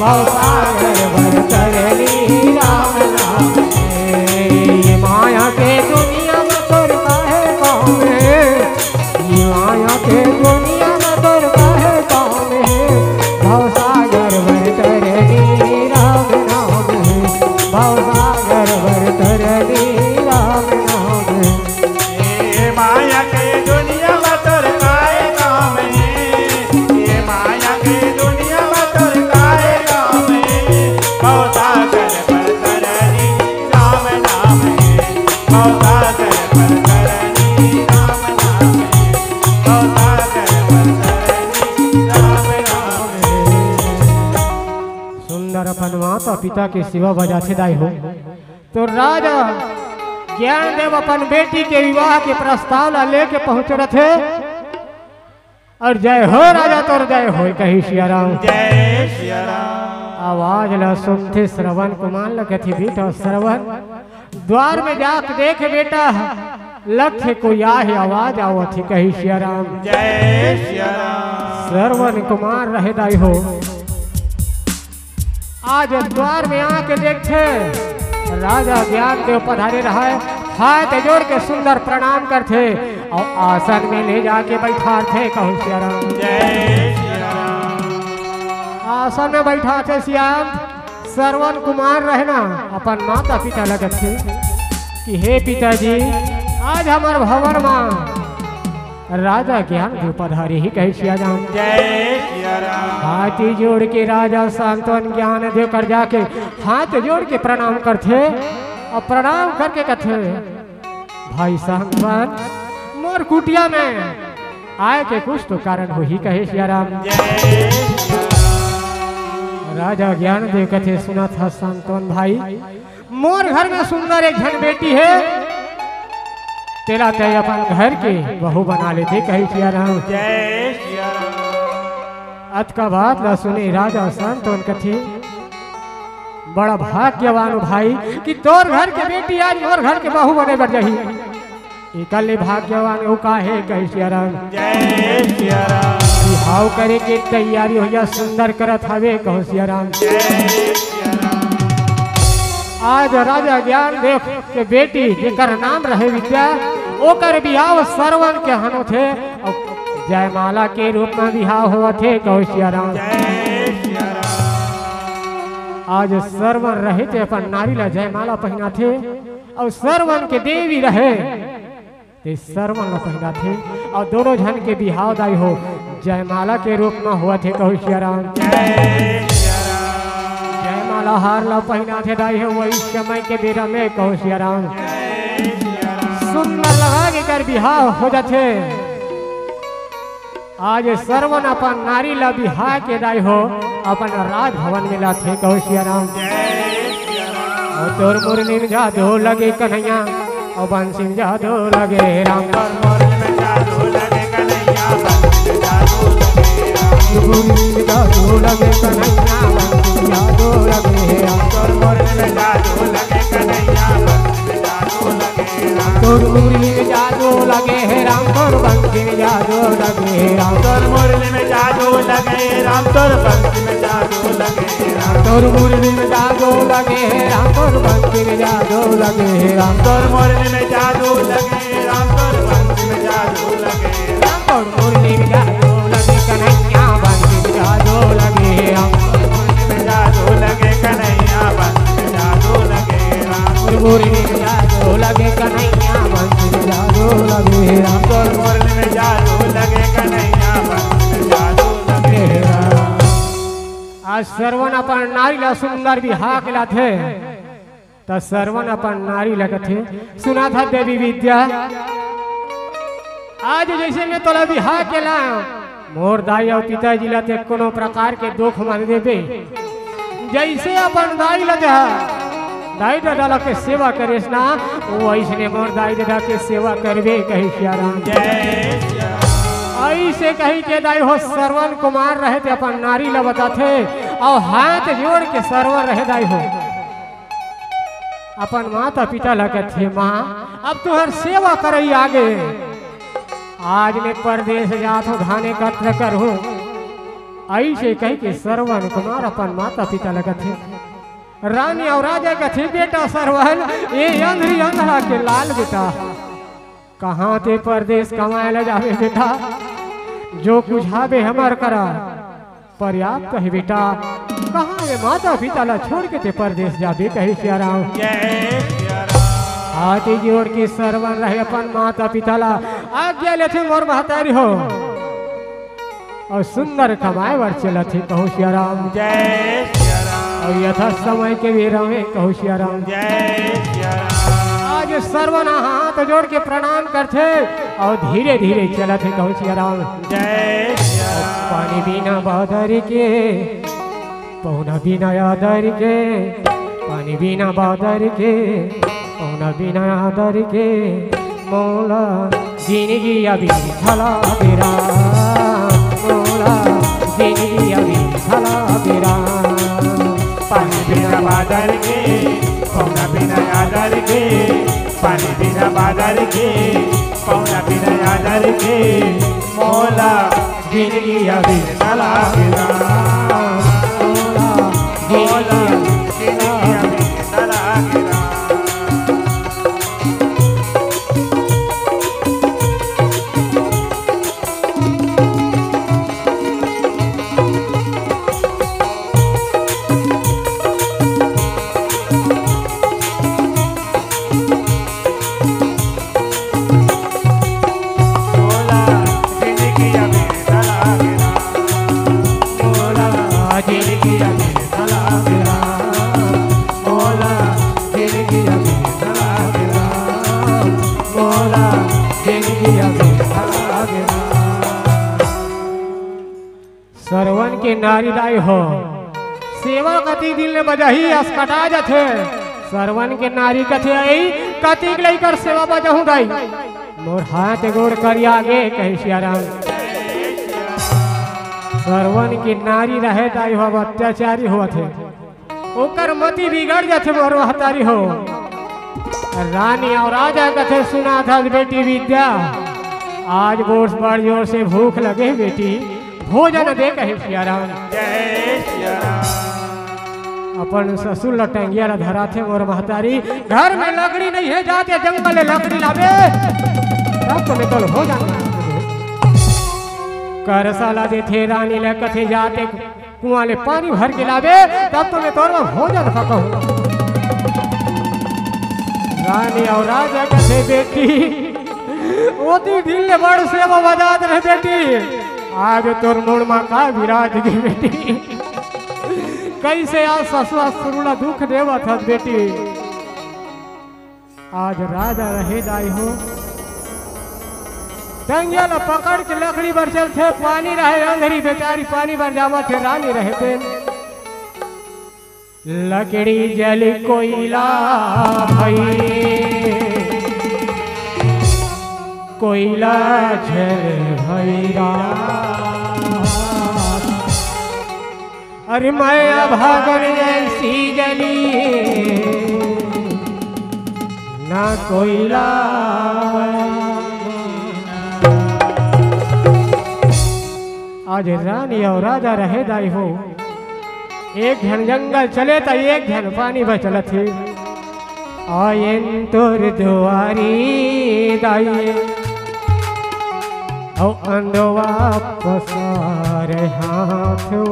भाव सागर भर करनी राम नाम है। ये माया के दुनिया में तोर काहे काम है ये माया के दुनिया में तोर काहे काम है भाव सागर भर करनी राम नाम है भाव सागर भर करनी राम नाम है। ये माया के दुनिया में तोर काहे काम है ये माया के दुनिया में तोर काहे काम है भाव सागर भर करनी राम नाम है भाव सागर भर करनी राम नाम है भाव सागर भर करनी राम नाम है। सुंदर अपन माता पिता के सेवा बजाते दाई हो तो राजा ज्ञान देव अपन बेटी के विवाह के प्रस्ताव लेके पहुंचे रहे और जय हो राजा तोर जय हो कही सिया राम। जय सिया राम। आवाज ला सुनते श्रवण कुमार लगे बेटा श्रवण द्वार में जाके देख बेटा लख को याह आवाज आओ थी कही सिया राम। जय सिया राम। श्रवण कुमार रहे दाई हो आज द्वार में आके देखे राजा ज्ञान देव पधारे रहा हाथ जोड़ के सुंदर प्रणाम करते और आसन में ले जाके बैठा थे कहूँ सिया राम। जय सिया राम। आसन में बैठा थे श्याम श्रवण कुमार रहना अपन माता पिता लगत थे कि हे पिताजी आज हमार भवन माँ राजा ज्ञान देव पधारे ही कहे सिया राम। जय सिया राम। हाथी जोड़ के राजा सांत्वन ज्ञान देव कर जाके हाथ जोड़ के प्रणाम करते और प्रणाम करके कहते भाई सांत्वन मोर कुटिया में आए के कुछ तो कारण हो ही कहे सिया राम। राजा ज्ञान देव कथे सुना था सांत्वन भाई मोर घर में सुंदर एक घन बेटी है तेरा तय अपन घर के बहू बना लेते कही सिया राम। जय सिया राम। अत का बात न सुने राजा सांत्वन कथे बड़ा भाग्यवान भाई कि तोर घर के बेटी आज मोर घर के बहू बने बढ़ जाही इकल्ले भाग्यवान उ काहे कही सिया राम। जय सिया राम। बिहाव करे के तैयारी हो सुंदर करत हवे कहो सिया राम। जय सिया राम। आज राजा ज्ञान देव के बेटी जेकर नाम रहे विद्या ओकर बिहाव श्रवण के हनो थे और जयमाला के रूप में बिहाव हुआ थे कहो सिया राम। जय सिया राम। आज श्रवण रहे थे अपन नारी ला जयमाला पहना थे और श्रवण के देवी रहे ते श्रवण ला पहना थे और दोनों जन के बिहाव दाई हो जयमाला के रूप में हुआ थे कहो सिया राम। जय सिया राम। जयमाला हार ला पहना थे दाई हो वही समय के बेरा में कहो सिया राम। सुंदर लगा के कर बिहाव हो जाते आज श्रवण अपन नारी ला बिहार के दाई हो अपन राज भवन में लाथे कहो सिया राम। और तोर मुरली में जादू लगे कन्हैया और बंसी में जादू लगे राम। मुरली में जादू लगे कन्हैया बंसी में जादू लगे राम। मुरली में जादू लगे कन्हैया बंसी में जादू लगे राम। तोर मुरली में जादू लगे कन्हैया बंसी में जादू लगे राम। तोर मुरली में जादू लगे है राम तोर बंसी में जादू लगे राम। तोर मुरली में जादू लगे राम तोर बंसी में जादू लगे राम। तोर मुरली में जादू लगे है राम तोर बंसी में जादू लगे राम। तोर मुरली में जादू लगे राम तोर बंसी में जादू लगे राम। तोर मुरली में जादू लगे कन्हैया बंसी में जादू लगे राम। मुरली में जादू लगे कन्हैया बंसी में जादू लगे राम। मुरली में जादू लगे कन्हैया बंसी में जादू लगे राम। तोर मुरली में जादू लगे कन्हैया बंसी में जादू लगे राम। आज श्रवण अपन नारी ला सुंदर बिहार के लाथे तो श्रवण अपन नारी लगथे सुना था देवी विद्या आज जैसे मैं तोला बिहार के ला मोर दाई और पिताजी लाते कोनो प्रकार के दुख मान देबे जैसे अपन दाई ला दाई दादा के सेवा करे ना वैसने मोर दाई दादा के सेवा करबे कही सिया राम। जय सिया राम। ऐसे कही के दाई हो श्रवण कुमार रहे थे अपन नारी ला बताते और हाथ जोड़ के श्रवण रहे दाई हो अपन माता पिता लगे थे माँ अब तुहर सेवा करई आगे आज मैं परदेश जात हूँ धाने कत्र करूँ ऐसे कही के श्रवण कुमार अपन माता पिता लगे थे रानी और राजा का थे बेटा श्रवण ये अंधरी अंधरा के लाल बेटा कहाँ ते परदेश कमाए ले जावे बेटा जो कुछ हावे हमार करा पर्याप्त है बेटा कहाँ ये माता पिता ला छोड़ के ते परदेश जावे कही सिया राम। जय सिया राम। हाथी जोड़ के श्रवण रहे अपन माता पिता ला आज्ञा लेते मोर महतारी हो और सुंदर कमाए वर चला थे कहू सिया राम। जय सिया राम। और यथा समय के बेरा में कहू सिया राम। जय सिया राम। आज श्रवण हाथ जोड़ के प्रणाम करते और धीरे धीरे चला थे कहू सिया राम। जय सिया राम। पानी बिना बादर के पौना बिना आदर के पानी बिना बादर के पौना बिना आदर के मौला जिंदगी अभी भला बेरा मौला जिंदगी अभी भला बेरा पानी बिना बादल के पौना बिना आदर के पानी बिना बादल के पौना बिना यादर के मोला जिंदगी अभी तला के मोला जिंदगी अभी तला के सरवन के नारी दाई हो सेवा कति दिल ने बजाही अस्कटा जथे सरवन के नारी कथे आई कति लेकर सेवा बजाहू दाई मोर हाथ गोड़ कर आगे कही सियाराम सरवन की नारी रहे दाई हो अत्याचारी हुआ थे ओकर मति बिगड़ जाते मोर हतारी हो रानी और राजा कथे सुना था बेटी विद्या आज बोर्स बड़ जोर से भूख लगे बेटी भोजन दे कहे सियाराम जय सिया राम। अपन ससुर लटंगिया धरा थे मोर महतारी घर में लकड़ी नहीं है जाते जंगल में लकड़ी लावे तब तो निकल हो जाना कर साला दे थे रानी ले कथे जाते कुआं ले पानी भर के लावे तब तो मैं तोर भोजन पकाऊं रानी और राजा कथे बेटी ओती दिल ने बड़ सेवा बजात रहे बेटी आज तोर मोड़ माँ का विराज की बेटी कैसे आज ससुरा सुरुड़ा दुख देवा था बेटी आज राजा रहे दाई हो टंगिया ला पकड़ के लकड़ी पर चल थे पानी रहे अंधेरी बेचारी पानी पर जावा थे रानी रहे थे लकड़ी जल कोयला भई कोयला जल भैरा अरे मैं भागन ऐसी जली ना कोयला आज रानी और राजा रहे दाई हो एक घन जंगल चले तो एक घन पानी बचल थे आयन तोर दुआरी दाई औ अंदवा पसार हाथो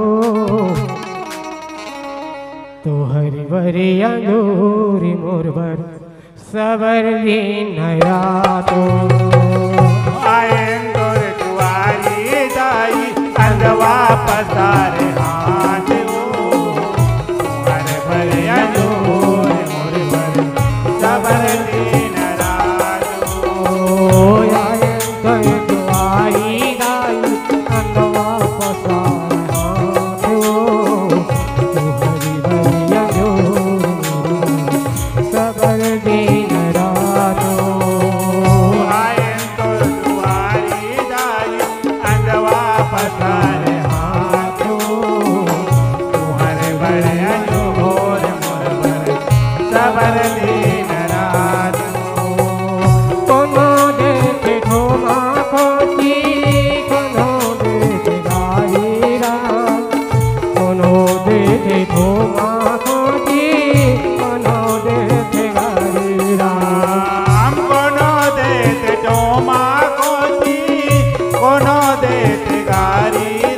तोहरी बरी अंगूरी मोरबर सबर दिन रातो आयन तोर दुआरी दाई अंदवा पसार हाथ हर भर अंगूर मोरबर सबर दिन रातो कोनो देत गारी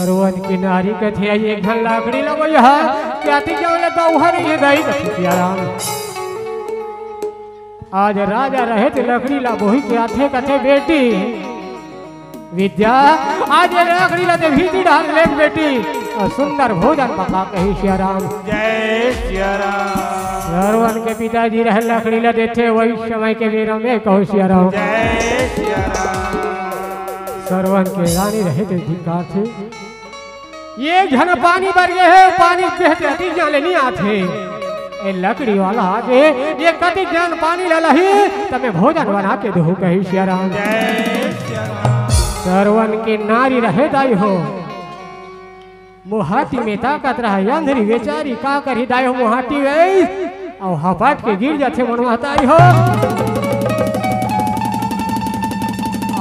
सरवन की नारी कथे एक घन लाकड़ी लगो यहाँ क्या थी क्या बोले तो ये गई कथी किया राम आज राजा रहे थे लकड़ी ला बोही क्या थे कथे बेटी विद्या आज लकड़ी ला दे भीती डाल ले बेटी और सुंदर भोजन पका कही श्री राम जय श्री राम। सरवन के पिताजी रहे लकड़ी ला देते वही समय के वीरों में कहो श्री राम जय श्री राम। सरवन के रानी रहे थे धिकार थे ये घन पानी भर गए है पानी बहते अति जाने नहीं आते ए लकड़ी वाला आगे ये कति जान पानी लाला ही तब भोजन बना के दो कही श्री राम जय श्री राम। सरवन की नारी रहे दाई हो मुहाती में ताकत रहा अंधरी बेचारी का कर दाई हो मुहाती गई और हपाट के गिर जाते मनवाताई हो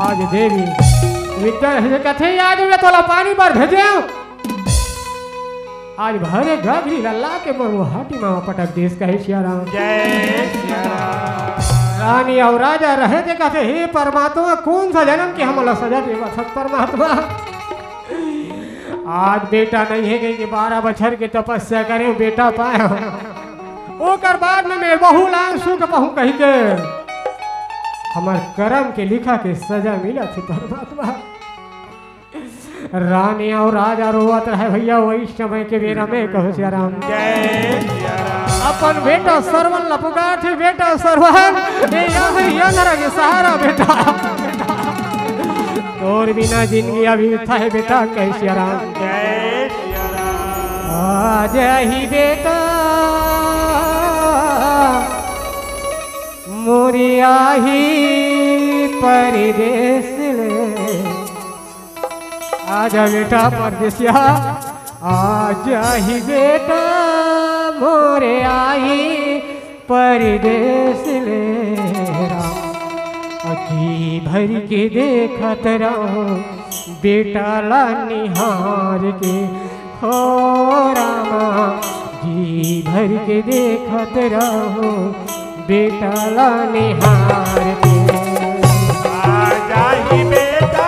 आज देवी विद्या कथे आज मैं तोला पानी पर भेजे आज भरे गगरी लल्ला के मुहाटी मामा पटक देश कहे श्री राम जय श्री राम। रानी और राजा रहे थे कहते हे परमात्मा कौन सा जन्म की हमला सजा दे सब परमात्मा आज बेटा नहीं है कि 12 बछर के तपस्या करे बेटा पाए ओकर बाद में मैं बहु लांग सुख पहू कही के हमार कर्म के लिखा के सजा मिला थी परमात्मा रानी और राजा रोवत रहे भैया वही समय के बेरा में कहो श्री राम जय श्री राम। अपन बेटा सरवन लपुकार थे बेटा सरवन ये के सहारा बेटा और बिना जिंदगी अभी था है बेटा कह श्री राम जय श्री राम। आज ही बेटा मोरिया ही परदेश ले आजा बेटा परदेसिया आजा ही बेटा मोरे आई परदेश ले जी भर के देखत रहो बेटा ला निहार के हो रामा जी भर के देखत रहो बेटा ला निहार के आजा ही बेटा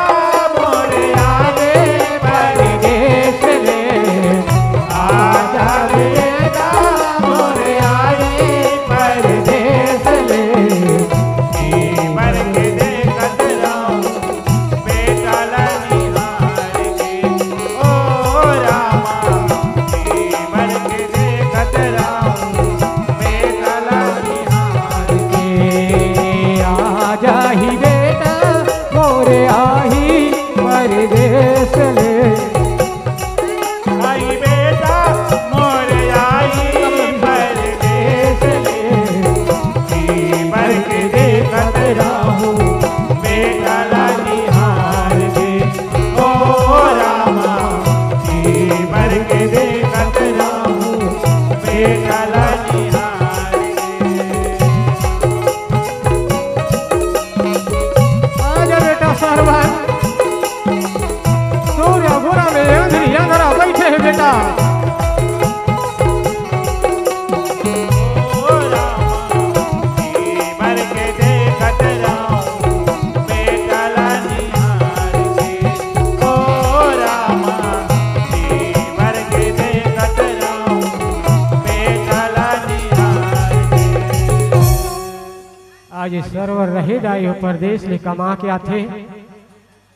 सरवर रहे दाई हो परदेश ले कमा के आते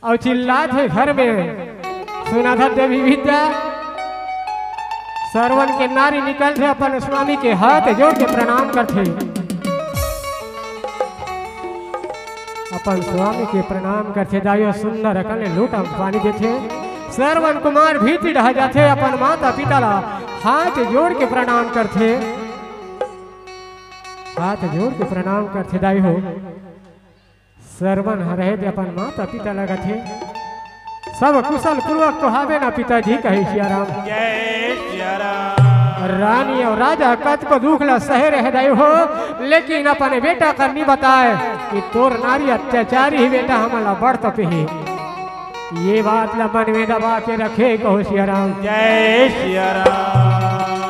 और चिल्लाते घर में सुना था देवी विद्या सरवन के नारी निकलते अपन स्वामी के हाथ जोड़ के प्रणाम करते अपन स्वामी के प्रणाम करते दाई सुंदर अकल लूटा पानी देते सरवन कुमार भीति रह जाते अपन माता पिता ला हाथ जोड़ के प्रणाम करते हाथ जोड़ के प्रणाम करते दाई हो सरवन रहे थे अपन माता पिता लगा थे सब कुशल पूर्वक तो हावे ना पिताजी कहे श्री राम जय श्री राम। रानी और राजा कत को दुख ला सहे रह दाई हो लेकिन अपने बेटा करनी बताए कि तोर नारी अत्याचारी ही बेटा हमारा बढ़ तपे है ये बात ला मन में दबा के रखे कहो श्री राम जय श्री राम।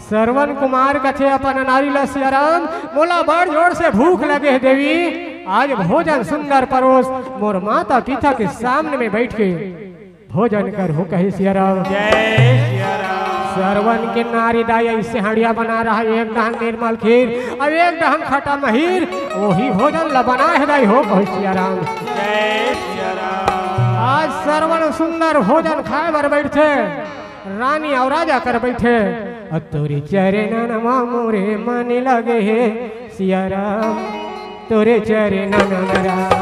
सरवन कुमार कथे अपन नारी ला श्री राम मोला बड़ जोर से भूख लगे है देवी आज भोजन सुंदर परोस मोर माता पिता के सामने में बैठ के भोजन कर हो कही सिया राम। जय सिया राम। सरवन के नारी दाई ऐसे हाड़िया बना रहा है, एक दहन निर्मल खीर और एक दहन खटा महीर, वही भोजन ला बना है दाई हो कही सिया राम। जय सिया राम। आज सरवन सुंदर भोजन खाए बर बैठे, रानी और राजा कर बैठे, और तोरे चरणन मोरे मन लगे है सिया राम, तोरे चरणन राम।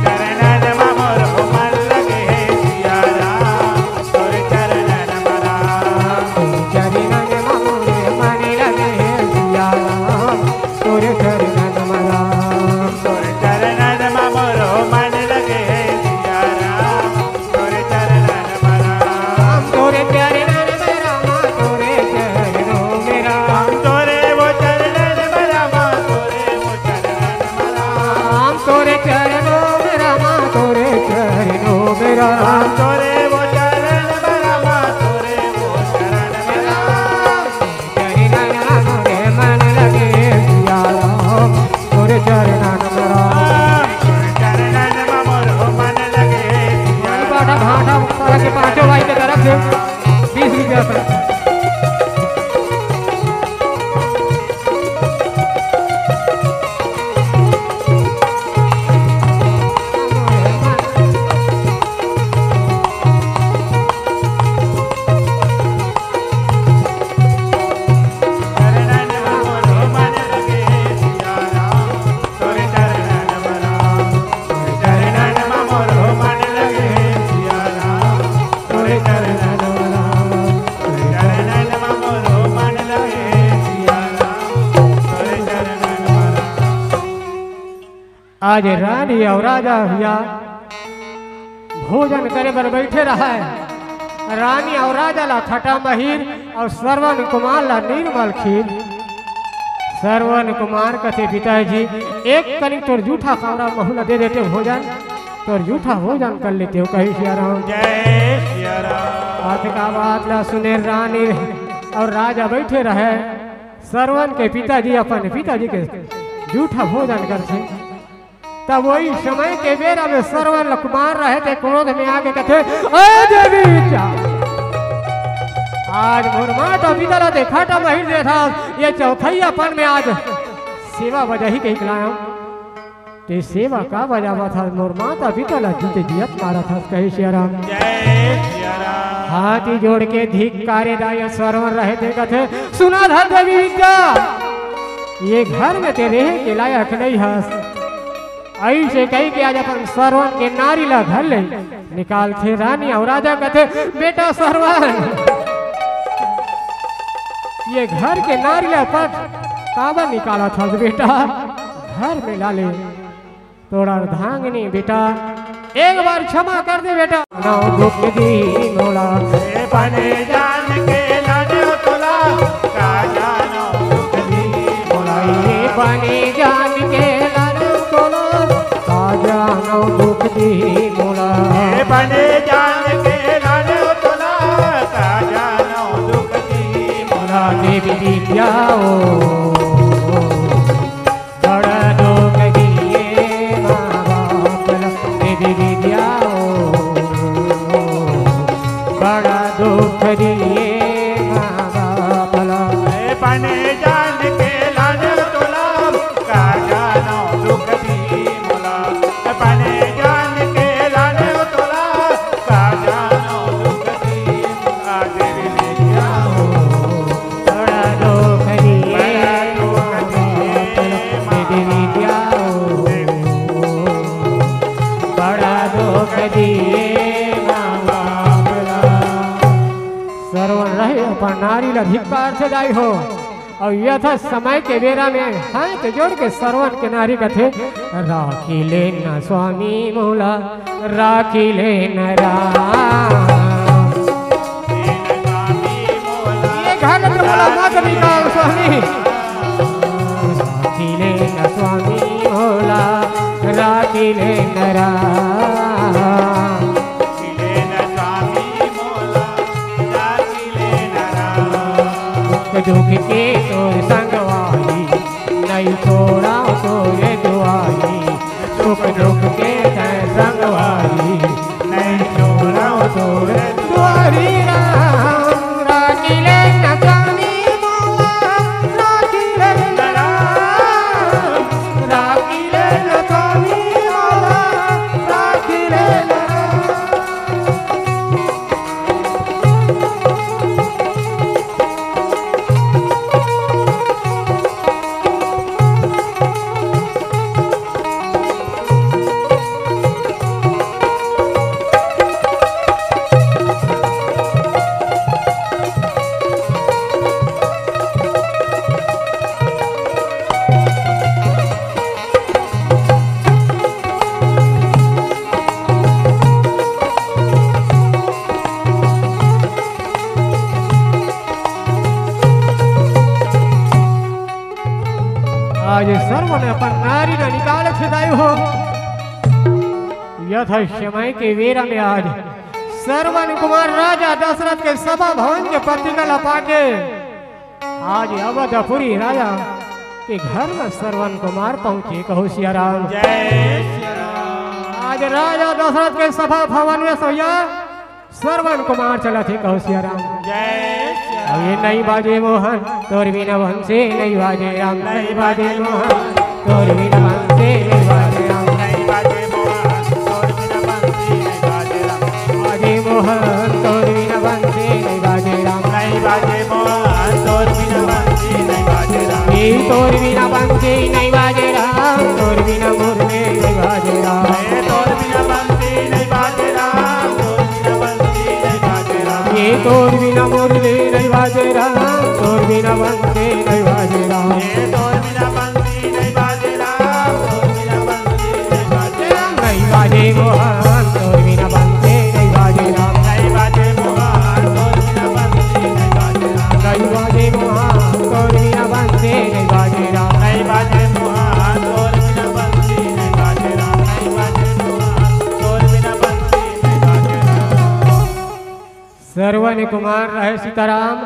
चरणन मोर मन लगे है सिया राम, तोरे चरणन राम। चरणन मोरे मन लगे है सिया राम, तोरे चरणन राम। तोरे चरणन मोर मन लगे है सिया राम, तोरे चरणन राम। तोरे चरणन राम, तोरे चरणों में राम। तोरे वो चरणन राम, तोरे वो चरणन राम। तोरे चरणों में राम, तोरे चरणों में राम। तोरे वो चरण राम, तोरे वो चरण राम। चरणन मोरे मन लगे सिया राम, तोरे चरणन राम। चरणन मोर मन लगे सिया राम। बाटा भाटा मुक्ता के पांचों भाई के तरफ से 20 रुपया पर। चरणन मोर मन लगे सिया राम, तोरे चरणन राम। चरणन मोर मन लगे सिया राम, तोरे चरणन राम। चरणन मोर मन लगे सिया राम, तोरे चरणन राम। आज रानी और राजा भैया भोजन करे बर बैठे रहा है। रानी और राजा ला खटा महीर और श्रवण कुमार ला निर्मल खीर। श्रवण कुमार कथे पिताजी एक कनिक तोर जूठा कावड़ा महुला दे देते भोजन, तोर जूठा भोजन कर लेते हो कही सिया राम। जय सिया राम। बात का बात ला सुने रानी और राजा बैठे रहे। श्रवण के पिताजी अपन पिताजी के जूठा भोजन करते, तब वही समय के बेरा में श्रवण कुमार रहे थे, क्रोध में आके कहते अरे देवी क्या आज मोर माता पिता ला खाटा महीर दे था, ये चौथैयापन में आज सेवा बजा ही कहीं खिलाया। ते सेवा का बजावा था, मोर माता पिता ला जीते जियत मारा था कही सिया राम। जय सिया राम। हाथी जोड़ के धिक्कारे दाय श्रवण रहे थे, कहते सुना था देवी विद्या, ये घर में तेरे के लायक नहीं हस। ऐसे कही कि आज अपन श्रवण के नारी ला घर ले निकाल थे। रानी और राजा कहते बेटा श्रवण, ये घर के नारी ला पट काबर निकाला था बेटा, घर में ला ले तोड़ा धांगनी बेटा, एक बार क्षमा कर दे बेटा। नौ दुख दी मोला बने जान के लाने तोला, का जानो दुख दी मोला। ये बने जान के लाने तोला, का जानो दुख दी मोला। बने जान के लाने तोला, का जानो दुख दी मोला। देवी विद्या बड़ा दुख दिए माँ बाप ला। देवी विद्या बड़ा दुख दिए माँ बाप ला। बने जान के लाने तोला, का जानो दुख दी मोला। बने जान के लाने तोला, का जानो दुख दी मोला। देवी विद्या बड़ा दुख दिए माँ बाप ला। देवी विद्या बड़ा दुख दिए माँ बाप ला। श्रवण रहे अपन नारी ला धिक्कार से जाई हो, और यथा समय के बेरा में हाथ जोड़ के श्रवण के नारी कथे राखी लेना स्वामी मोला, राखी लेना राम। ये घाट मोला मत निकाल स्वामी, राखी लेना स्वामी मोला, राखी लेना राम। दुख के तोर संगवारी, नहीं छोड़ा तोरे दुआरी। सुख दुख के संगवारी, नहीं छोड़ा तुम्हारी राम राखिले न स्वामी मोला राखिले न राम राखिले न स्वामी मोला राखिले न आज सर्व ने अपन नारी ने निकाल छिदायु हो यथा समय के वेरा में आज सर्वन कुमार राजा दशरथ के सभा भवन के प्रतिगल पाके आज अवधपुरी राजा के घर में सर्वन कुमार पहुंचे कहो सिया राम जय सिया राम। आज राजा दशरथ के सभा भवन में सोया सर्वन कुमार चला थे कहो सिया राम जय सिया राम। अब ये नहीं बाजे मोहन तोर बिना वंशे नहीं बाजे राम नहीं बाजे मोहन तोर बिना वंशे नहीं बाजे राम नहीं बाजे मोहन तोर बिना बंसी नहीं बाजे राम। बाजे मोहन तोर बिना वंशे नहीं बाजे राम नहीं बाजे मोहन तोर बिना बंसी नहीं बाजे राम। ये तोर बिना वंशे नहीं बाजे राम तोर बिना मुरली नहीं बाजे राम ये तोर बिना बंसी नहीं बाजे राम तोर बिना बंसी नहीं बाजे राम। ये तोर बिना मुरली नहीं बाजे राम तोर बिना वंशे नहीं बाजे राम ये तोर बिना बंसी नहीं बाजे राम तोर बिना बंसी नहीं बाजे राम। नहीं बाजे मोहन तोर बिना वंशे नहीं बाजे राम नहीं बाजे मोहन तोर बिना बंसी नहीं बाजे राम। नहीं बाजे मोहन तोर बिना वंशे नहीं बाजे राम नहीं बाजे मोहन तोर बिना बंसी नहीं बाजे राम। नहीं बाजे मोहन तोर बिना बंसी नहीं बाजे राम। सर्वन कुमार रहे सीताराम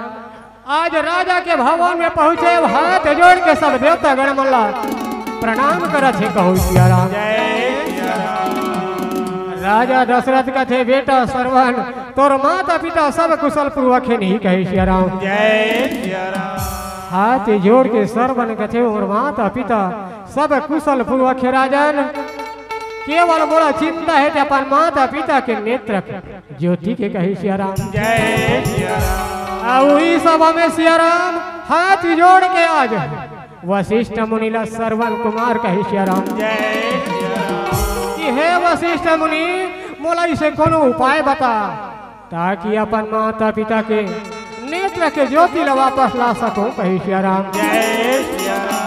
आज राजा के भवन में पहुंचे हाथ जोड़ के सब देवता गण मल्ला प्रणाम करत है कहू सिया राम जय सिया राम। राजा दशरथ का थे बेटा सर्वन तोर माता पिता सब कुशल पूर्वक है नहीं कहे सिया राम जय सिया राम। हाथ जोड़ के सर्वन कथे और माता पिता सब कुशल पूर्वक है राजन केवल बड़ा चिंता है कि अपन माता पिता के नेत्र ज्योति के कहे सिया राम जय सिया राम। वही सभा में सिया राम हाथ जोड़ के आज वशिष्ठ मुनिला सर्वन कुमार कहे सिया राम जय सिया राम। कि हे वशिष्ठ मुनि मोला इसे कोनो उपाय बता ताकि अपन माता पिता के नेत्र के ज्योति ला वापस ला सकूं कहे सिया राम जय सिया राम।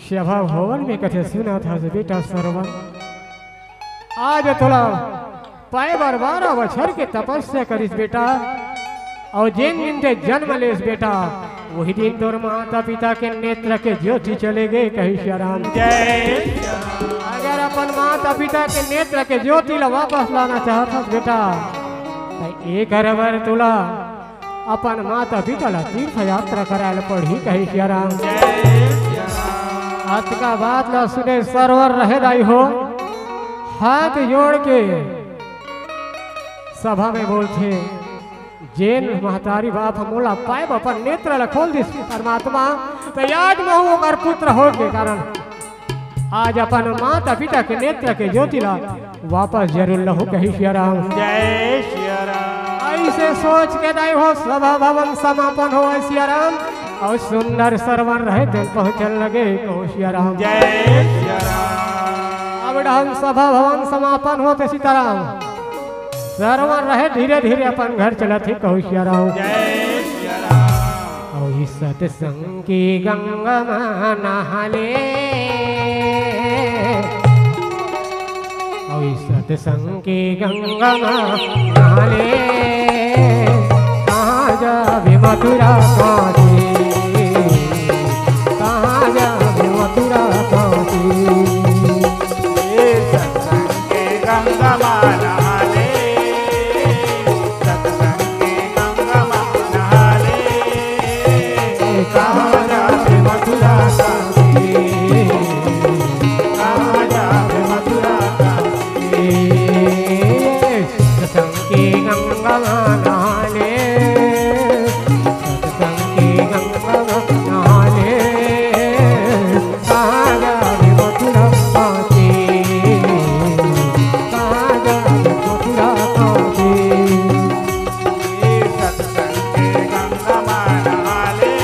सभा भवन में कथे सुना था से बेटा सर्वन आज तोला पाए बार 12 बछर के तपस्या करिस बेटा और जिन दिन ते जन्म लेस बेटा वही दिन तोर माता पिता के नेत्र के ज्योति चले गए कही सिया राम जय सिया राम। अगर अपन माता पिता के नेत्र के ज्योति ला वापस लाना चाहता बेटा तो एक बार तुला अपन माता पिता ला तीर्थ यात्रा करायल पड़ी कही सिया राम जय सिया राम। हाथ का बात ला सुने सरवर रहे दाई हो हाथ जोड़ के सभा में बोलते जैन महतारी बाप मोला पाए अपन नेत्र ला खोल दिस परमात्मा तो आज महू कर पुत्र हो के कारण आज अपन माता पिता के नेत्र के ज्योति ला वापस जरूर लहू कही सिया राम जय सिया राम। ऐसे सोच के दाई हो सभा भवन समापन हो सिया राम और सुंदर सरवर रहे दिन पहुंचन लगे कहो सिया राम जय सिया राम। अब ढंग सभा भवन समापन होते सीताराम सरवर रहे धीरे धीरे अपन घर चला थे कहो सिया राम जय सिया राम। और इस सत्संग की गंगा में नहाले और इस सत्संग की गंगा में नहाले कहाँ जावे मथुरा काशी कहाँ जावे मथुरा काशी ये सत्संग के गंगा माना ले सत्संग के गंगा माना ले कहाँ जावे मथुरा काशी कहाँ जावे मथुरा काशी। की गंगा नहाने, सत्संग की गंगा नहाने, कहाँ जावे मथुरा काशी, कहाँ जावे मथुरा काशी। सत्संग के गंगा नहा ले,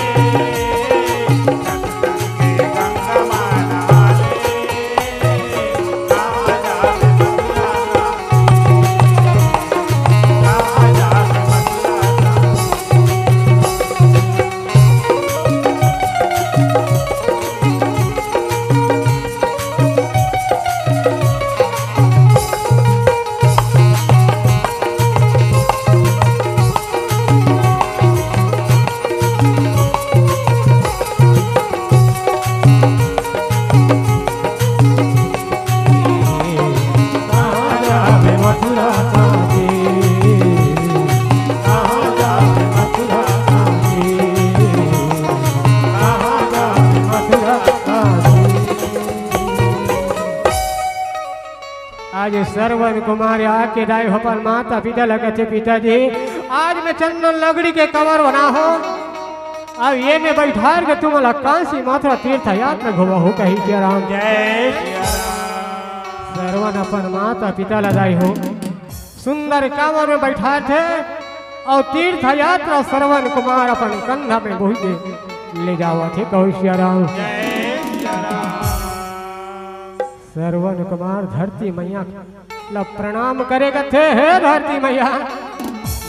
सत्संग के गंगा नहा ले, कहाँ जावे मथुरा आज श्रवण कुमार आके राय अपन माता पिता लगे पिताजी आज मैं चंदन लगड़ी के कवर बना हो अब ये में बैठार के तुम काशी मथुरा तीर्थ यात्रा घुमा हो कही के राम। जय श्री राम। श्रवण अपन माता पिता लगाई हो सुंदर कांवर में बैठा थे और तीर्थ यात्रा श्रवण कुमार अपन कंधा में बोही ले जावा थे कहो श्री राम। जय श्री राम। श्रवण कुमार धरती मैया ला प्रणाम करेगा थे हे धरती मैया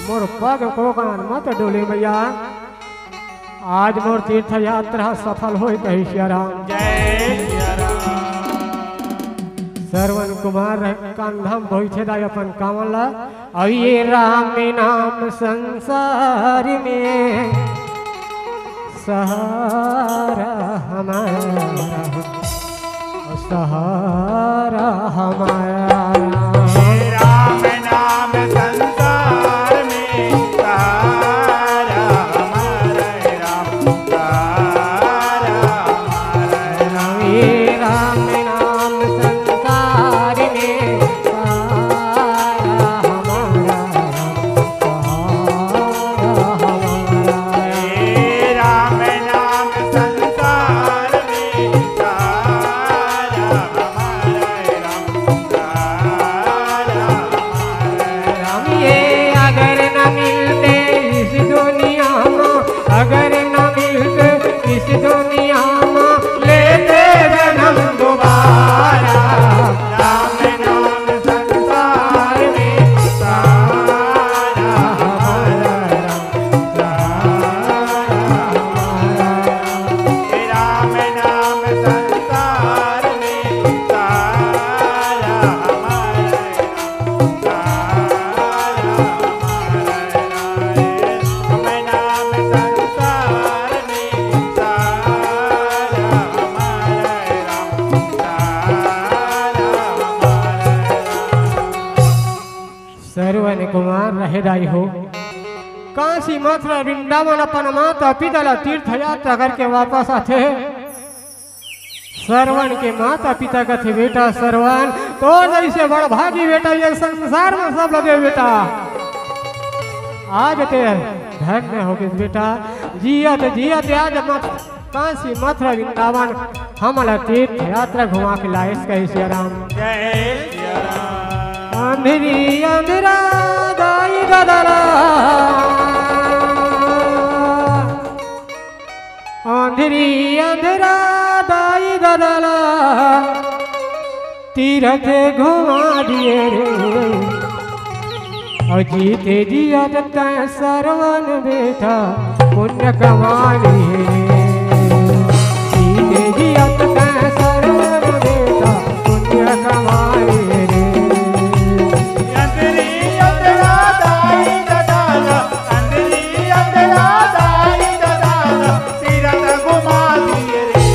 मोर पग को कान मत डोले मैया आज मोर तीर्थ यात्रा सफल हो कही श्री राम। जय श्री राम। श्रवण कुमार कंधा में बैठे दाई अपन कांवला और ये राम नाम संसार में सहारा हमारा सहारा हमारा। राम नाम संसार में सहारा हमारा, राम सहारा हमारा। ये राम नाम संसार में सहारा हमारा सहारा हमारा। हे राम नाम संसार में सहारा हमारा, राम सहारा हमारा। राम ये अगर न मिलते इस दुनिया में अगर न मिलते इस दुनिया में लेते जन्म दोबारा। राम नाम संसार में सहारा हमारा, राम सहारा हमारा। हे राम नाम संसार में सहारा हमारा, राम सहारा हमारा। राम नाम संसार में सहारा हमारा, राम सहारा हमारा। श्रवण कुमार रहेदाई हो काशी मथुरा वृंदावन अपन माता पिता ला तीर्थ यात्रा करके वापस आते श्रवण के माता पिता का थे बेटा श्रवण तो जैसे बड़ भागी बेटा ये संसार में सब लगे बेटा आज ते धन्य हो गए बेटा जियत जियत आज मत काशी मथुरा वृंदावन हमारा तीर्थ यात्रा घुमा के लाइस कही श्री राम। जय श्री राम। अंधेरी अंधेरा दाई दादा अंधेरी अंधेरा दाई दादा तीरथ घुमा दिए रे और जीते जिया दत्ता श्रवण बेटा पुण्य कमा लिए जीते जिया दत्ता श्रवण बेटा पुण्य कमा लिए अंधेरी अंधेरा दाई दादा, अंधेरी अंधेरा दाई दादा, तीरथ घुमा दिए रे।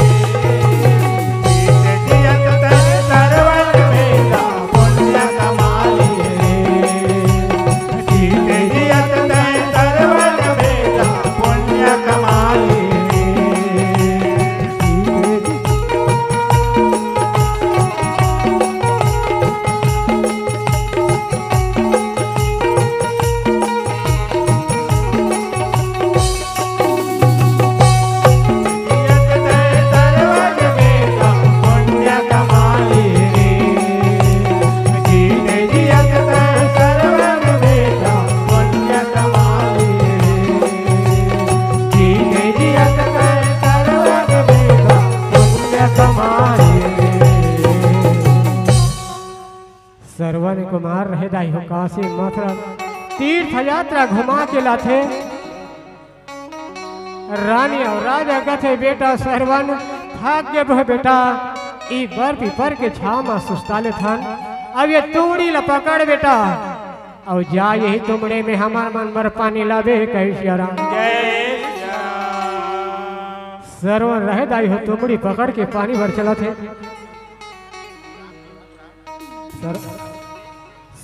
जीते जियत तन श्रवण बेटा पुण्य कमा लिए रे। जीते जियत तन श्रवण बेटा पुण्य कमा लिए रे। कुमार रहे दाई हो काशी मथुरा तीर्थ यात्रा घुमा के लाथे रानी और राजा कथे बेटा सरवन थक गए बेटा ई बर पीपर के छाव में सुस्ताले थन अब ये तूड़ी ला पकड़ बेटा और जा यही तुमड़े में हमार मन भर पानी लावे कही श्याराम सरवन रहे दाई हो तुमड़ी पकड़ के पानी भर चला थे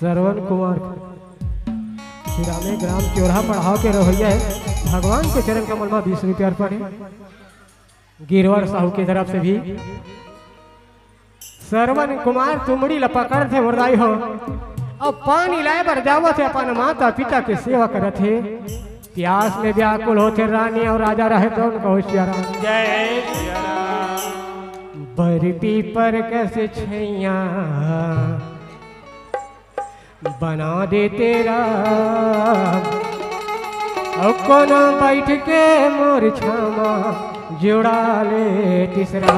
सरवन कुमार ग्राम चौराहा पढ़ाओ के रहोइया है भगवान के चरण कमल में 20 रुपया अर्पण है गिरवर साहू की तरफ से भी सरवन कुमार तुमड़ी ला पकड़ थे मुर्दाई हो अब पानी लाए बर जावत है अपन माता पिता की सेवा करत है प्यास में व्याकुल होते रानी और राजा रहे तो उनको होशियाराम जय सिया राम। बर पीपर कैसे छैया बना दे तेरा कोना बैठ के मोर छामा जुड़ा ले तीसरा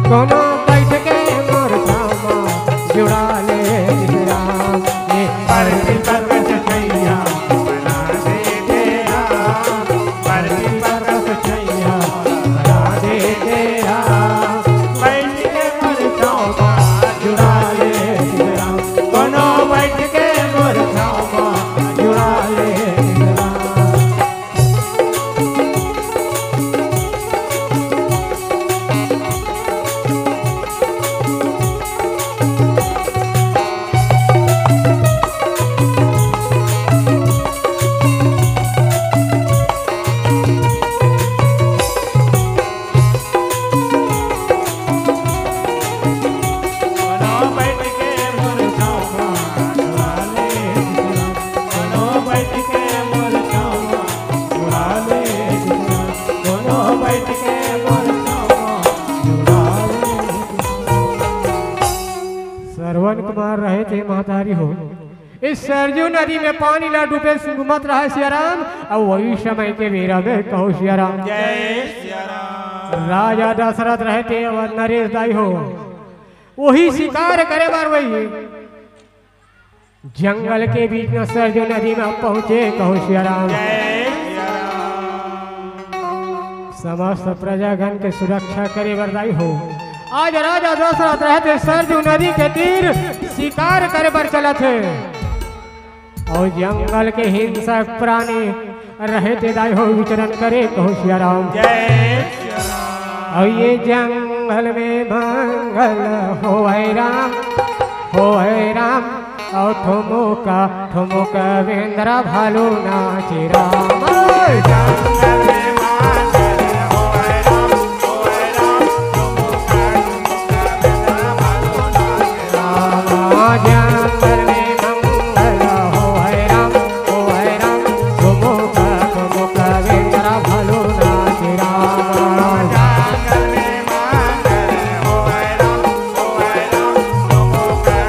कोना बैठ के मोर छामा जुड़ा ले तीसरा ये बर पीपर कैसे छैया बना दे तेरा बर पीपर कैसे छैया बना दे तेरा बैठ के मोर छामा जुड़ा ले तीसरा कोनो बैठ के मोर छामा जुड़ा ले तीसरा सरवन कुमार रहे थे महतारी हो इस सरजू नदी में पानी ना डूबे मत रहा सियाराम और वही समय के वीरा में कहो सियाराम जय सिया राम। राजा दशरथ रहे थे और नरेश दाई हो वही शिकार करे बार वही जंगल के बीच में सरजू नदी में पहुंचे कहो सियाराम जय सिया राम। समस्त प्रजागण के सुरक्षा करे बरदाई हो आज राजा दशरथ रहते सरजू नदी के तीर शिकार करे पर चला थे और जंगल के हिंसक प्राणी रहते दाई हो विचरण करे कहो सियाराम जय सिया राम। और ये जंगल में मंगल हो राम और ठुमुका वेंद्रा भालू नाचे राम जंगल में मांगल होए राम होए राम ठुमुका भालू नाचे राम। जंगल में मंगल हो राम ठुमुका वेंद्रा भालू नाचे राम जंगल में मांगल होए राम ठुमुका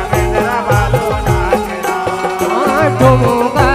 वेंद्रा भालू नाचे राम। ठुमुका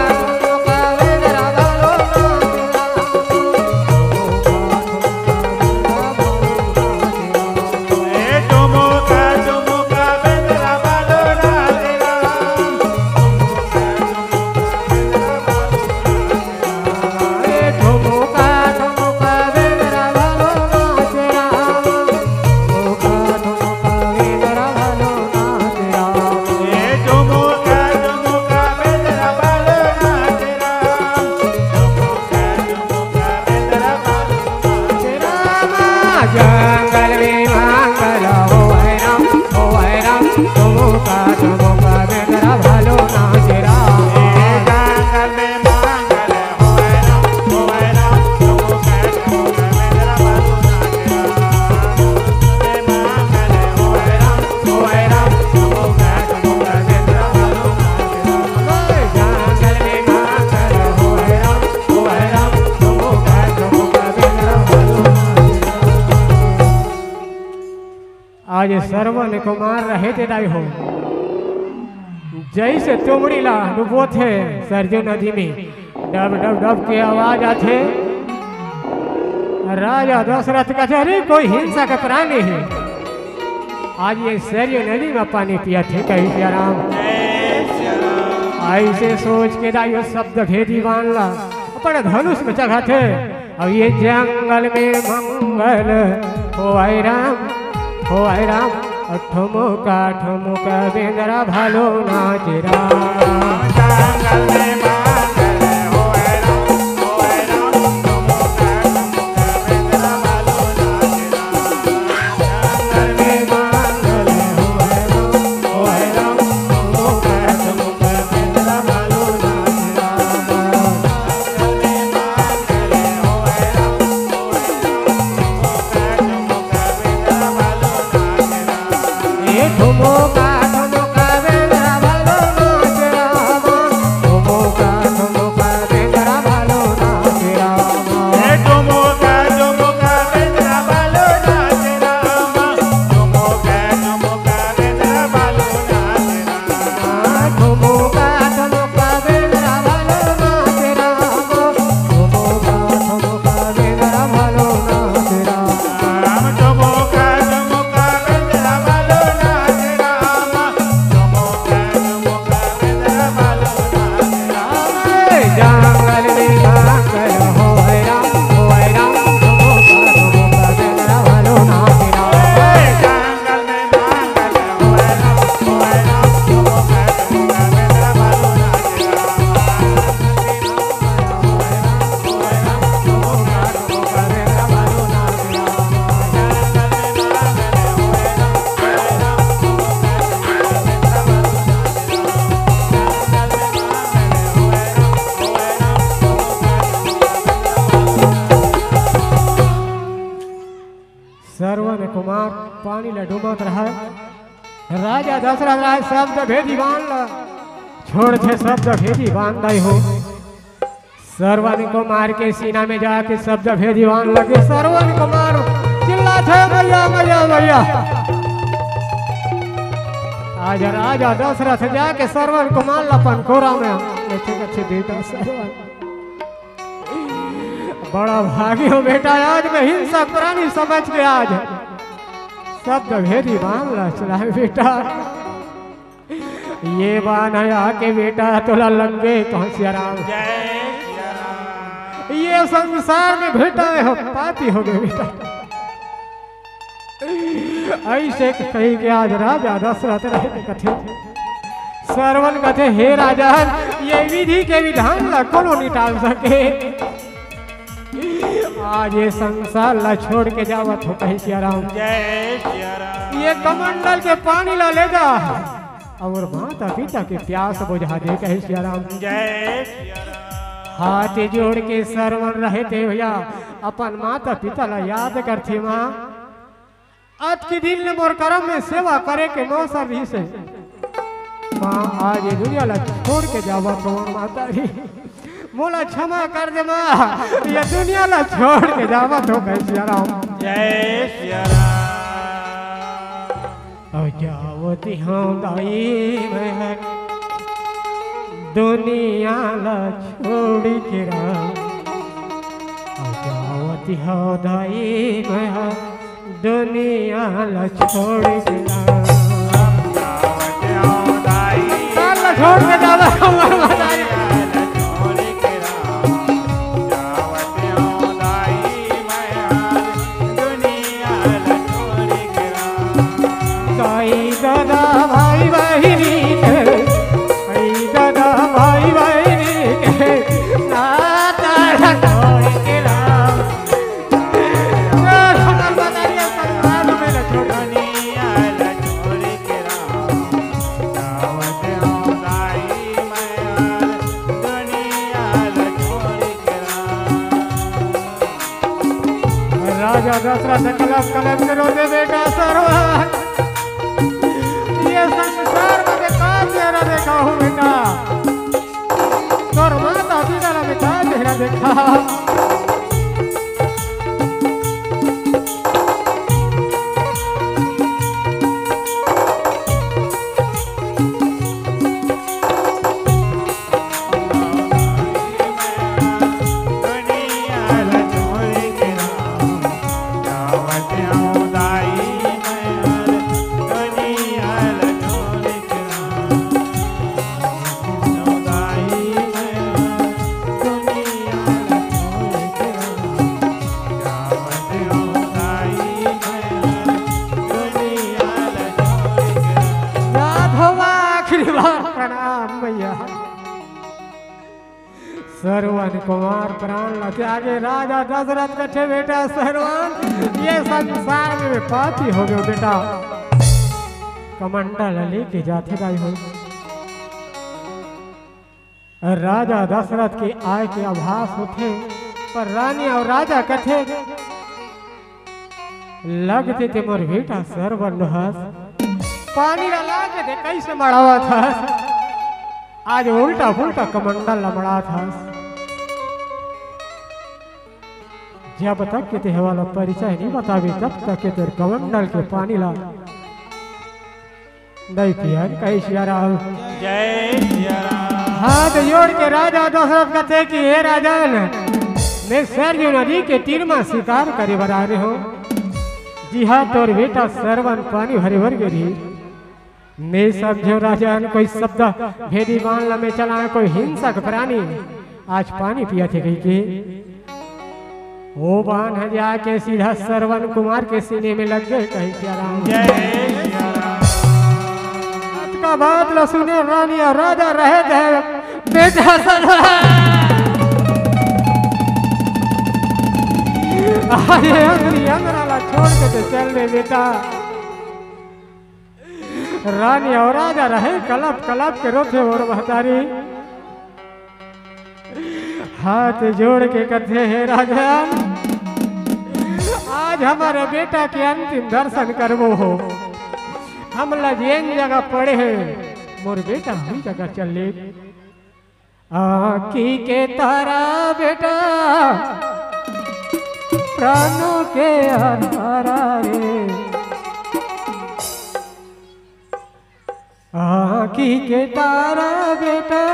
आज सरवन कुमार रहे थे दाई हो जैसे तुमड़ी ला डूबो थे सरजू नदी में डब डब डब के आवाज आते राजा दशरथ का अरे कोई हिंसा का प्राणी है आज ये सरजू नदी में पानी पिया थे कहीं सियाराम ऐसे सोच के जाइयो शब्द भेदी बांधला अपने धनुष में जगह थे और ये जंगल में मंगल हो आए राम ठुमुका ठुमुका बेंदरा भालो नाच राम जंगल में मंगल हो आए राम ठुमुका ठुमुका बेंदरा भालो नाच राम जंगल में मंगल हो आए राम ठुमुका ठुमुका बेंदरा भालो नाच राम जंगल में मंगल हो आए राम ठुमुका ठुमुका बेंदरा भालो नाच राम ये ठुमुका ठुमुका बेंदरा भालो नाच राम ठुमुका ठुमुका बेंदरा भालो नाच राम ठुमुका ठुमुका बेंदरा भालो नाच राम ठुमुका ठुमुका बेंदरा भालो नाच राम ठुमुका ठुमुका बेंदरा भालो नाच राम ठुमुका ठुमुका बेंदरा भालो नाच राम ठुमुका ठुमुका बेंदरा भालो नाच राम ठुमुका ठुमुका बेंदरा भालो नाच राम जंगल में मंगल हो राम ठुमुका ठुमुका बेंदरा भालो नाच राम जंगल में मंगल हो राम ठुमुका ठुमुका बेंदरा भालो नाच सर्वन कुमार पानी ल डूबत रहा राजा दशरथ राय शब्द भेदी बांध छोड़ थे शब्द भेदी बांध हो सर्वन कुमार के सीना में जाके शब्द भेदी बांध लगे सर्वन कुमार चिल्ला थे भैया भैया भैया आज राजा दशरथ जाके सर्वन कुमार लपन कोरा में अच्छे बेटा सर्वन बड़ा भागी हो बेटा आज मैं हिंसक प्राणी समझ के आज शब्द भेदी मामला चला बेटा ये बान है आके बेटा तोला लंगे कौन राम ये संसार में बेटा हो पाती हो गए बेटा ऐसे कही के आज राजा दशरथ रहे कथे सरवन कथे हे राजा ये विधि के विधान ला कोनो नहीं टाल सके आज ये संसार ला छोड़ के जावत हो कही सिया राम जय सिया राम ये कमंडल के पानी ला ले जा और माता पिता के प्यास बुझा दे कही सिया राम जय सिया राम हाथ जोड़ के सरवन रहे थे भैया अपन माता पिता ला याद करती माँ आज के दिन ने मोर कर्म में सेवा करे के मौसम ही से माँ आज ये दुनिया ला छोड़ के जावा तो माता री मोला क्षमा कर दे माँ ये दुनिया ला छोड़ के जावा तो कैसे राम जय सिया राम और जावती हाँ दाई मैं दुनिया ला छोड़ के राम और जावती हाँ दाई मैं दुनिया ला छोड़ के राम छोड़ के जावा हमारा माता री दादा भाई बहनी के दादा भाई बहनी के नाता छोड़ के राम बताइए संसार में न छोड़नी छोड़ के राम दावत दाई मैं दुनिया छोड़ के राम राजा दशरथ कलम कलम करो दे बेटा सरवन संसार में बेकार चेहरा देखा हूँ बेटा और माता पिता ने बेकार चेहरा देखा सरवन कुमार प्राण त्यागे राजा दशरथ कथे बेटा सरवन ये संसार में पापी हो गयो बेटा कमंडल लेके जाते गए हो राजा दशरथ के आय के आभास होते पर रानी और राजा कथे लगते थे मोर बेटा सरवन पानी लागे थे कैसे मड़ावा था आज उल्टा फुल्टा कमंडल लमड़ा था जब तक के ते वाला परिचय नहीं बतावे तब तक के तेरे कमंडल के पानी ला नहीं पिया कहीं सियारा जय सिया राम। हाथ जोड़ के राजा दशरथ कहते कि हे राजन मैं सरयू नदी के तीर में शिकार करे बना रहे हो जी हाँ तोर बेटा सरवन पानी भरे भर गिरी मैं समझो राजन कोई शब्द भेदी मान में चला कोई हिंसक प्राणी आज पानी पिया थे गई के वो बाण है जाके सीधा सरवन कुमार के सीने में लग गए कहीं सिया राम जय सिया राम। का बात ला सुने रानी और राजा रहे गए बेटा सरवन आये अंगराला छोड़ के तो चल रहे बेटा रानी और राजा रहे कलप कलप के रोथे और महतारी हाथ जोड़ के कहते हैं राजा आज हमारे बेटा के अंतिम दर्शन करवो हो हम लजेन जगह पड़े हैं मोर बेटा हुई जगह चले आकी के तारा बेटा प्राणों के आधारा रे आकी के तारा बेटा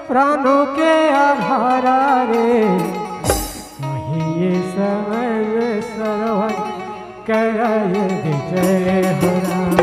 प्राणों के आधारा रे वही ये समय सरवन कराए विजय हो राम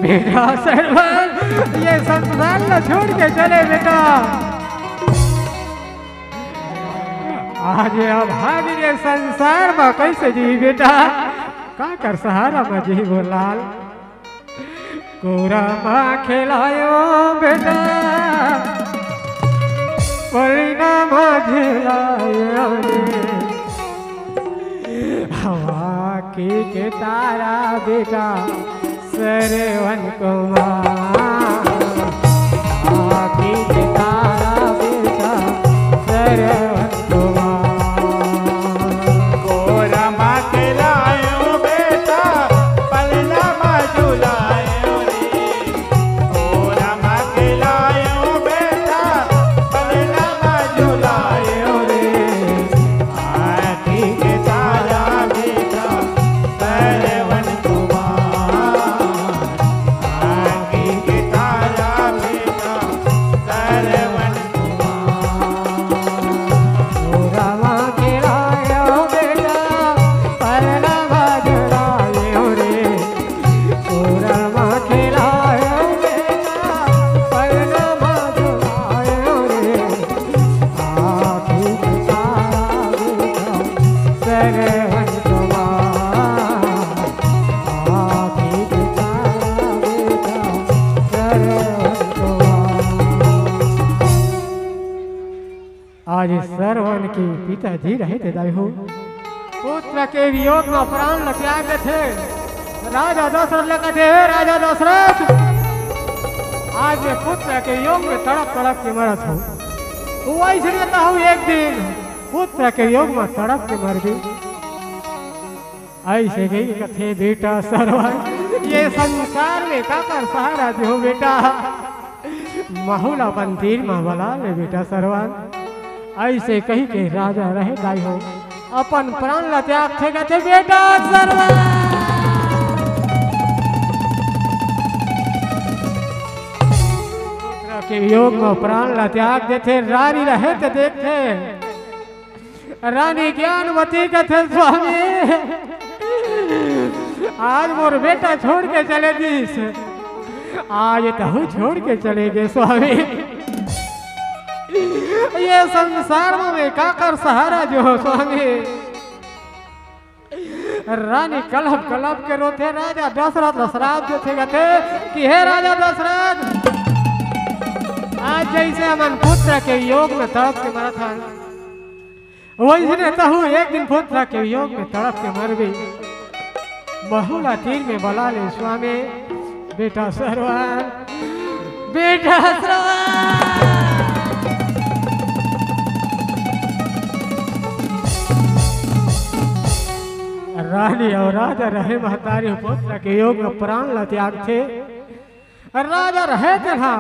बेटा सरवन ये संसार न छोड़ के चले बेटा आज अब भाग ये संसार में कैसे जी बेटा का कर सहारा में जी वो लाल कोरा माँ खिलायो बेटा परिणाम झेलायो हवा के तारा बेटा सरवन कुमार आखी के तारा बेटा सरवन कुमार कोरा माँ के लायो बेटा पलना माँ झुलायो रे कोरा माँ के लायो बेटा पलना माँ झुलायो रे आखी के तारा बेटा सरवन आज सरवन के पिताजी रहे थे दाई हो पुत्र के वियोग में प्राण त्याग थे राजा दशरथ लगा थे राजा दशरथ आज पुत्र के योग में तड़प तड़प के मरत हो वैसे कहता हूँ एक दिन पुत्र के योग में तड़प के मर गई ऐसे गई कथे बेटा सरवन ये संसार में का कर सहारा जो बेटा महुला तीर में बला ले बेटा सरवन ऐसे कही के राजा रहे दाई हो अपन प्राण ला त्याग थे गथे बेटा सरवन के योग में प्राण ला त्याग देते रानी रहे तो देखते रानी ज्ञानवती कथे स्वामी आज मोर बेटा छोड़ के चले गई आज तो छोड़ के चले गए स्वामी ये संसार में का कर सहारा जो हो स्वामी रानी कलप कलप के रोते राजा दशरथ दशरथ जो थे गथे कि हे राजा दशरथ आज जैसे अमन पुत्र के योग में तड़प के मरा था वैसे तो हूँ एक दिन पुत्र के योग में तड़प के मर गई बहुला तीर में बला ले स्वामी बेटा सरवन बेटा सरवन रानी और राजा रहे महतारी पुत्र के योग में प्राण ला त्याग थे राजा रहे थे ना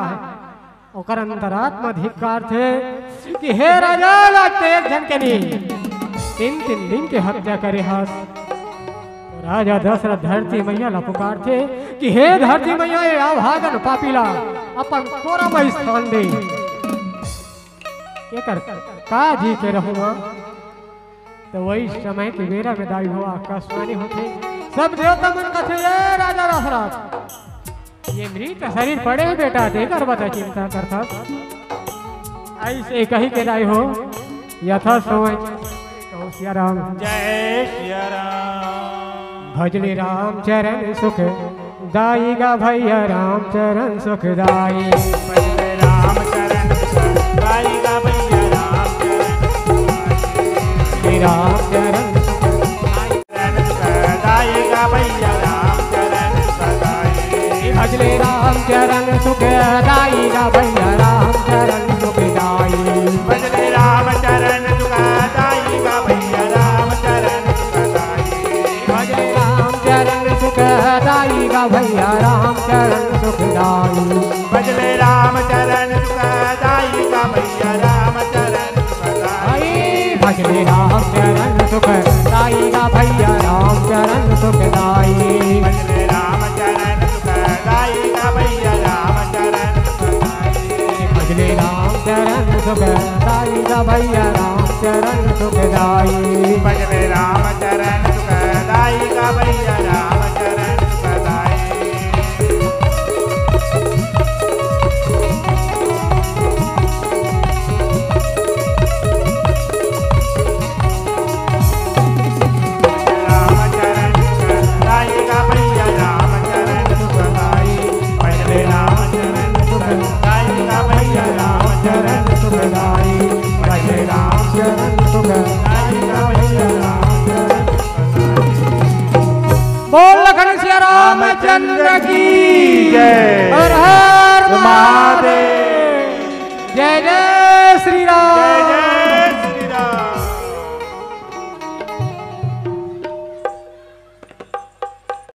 और अंतरात्मा धिक्कार थे कि हे राजा लगते एक जन के नहीं तीन तीन दिन के हत्या करे हस तो राजा दशरथ धरती मैया ला पुकार थे कि हे धरती मैया ये आभागन पापीला अपन कोरा में स्थान दे ये कर का जी के रहूँगा तो वही समय के बेरा में दाई हुआ आकाशवाणी होते सब देवता मन कथे राजा दशरथ ये मृत शरीर पड़े बेटा देकर बता चिंता करता ऐसे कही के दाई हो यथा समय कहो सिया राम जय सिया राम भजले राम चरण सुख दाईगा भैया राम चरण सुख दाई भजले राम चरण सुख दाईगा भैया राम चरण दाईगा भैया राम चरण सदाई भजले राम चरण सुख दाईगा भैया राम चरण सुख दाई भजले राम चरण सुख दाईगा भैया राम चरण सदाई भजले राम चरण सुख दाईगा भैया राम चरण सुख दाई भजले राम चरण सुख दाईगा भैया राम चरण सदाई भजले राम चरण सुख दाईगा भैया राम चरण सुख दाई भजले राम चरण सुख दाईगा भैया राम चरण सदाई भजले राम चरण सुख दाईगा भैया राम चरण सुख दाई भजले राम चरण सुख दाईगा भैया राम चरण सदाई बोल लखन सिया रामचंद्र की जय हर हर महादेव।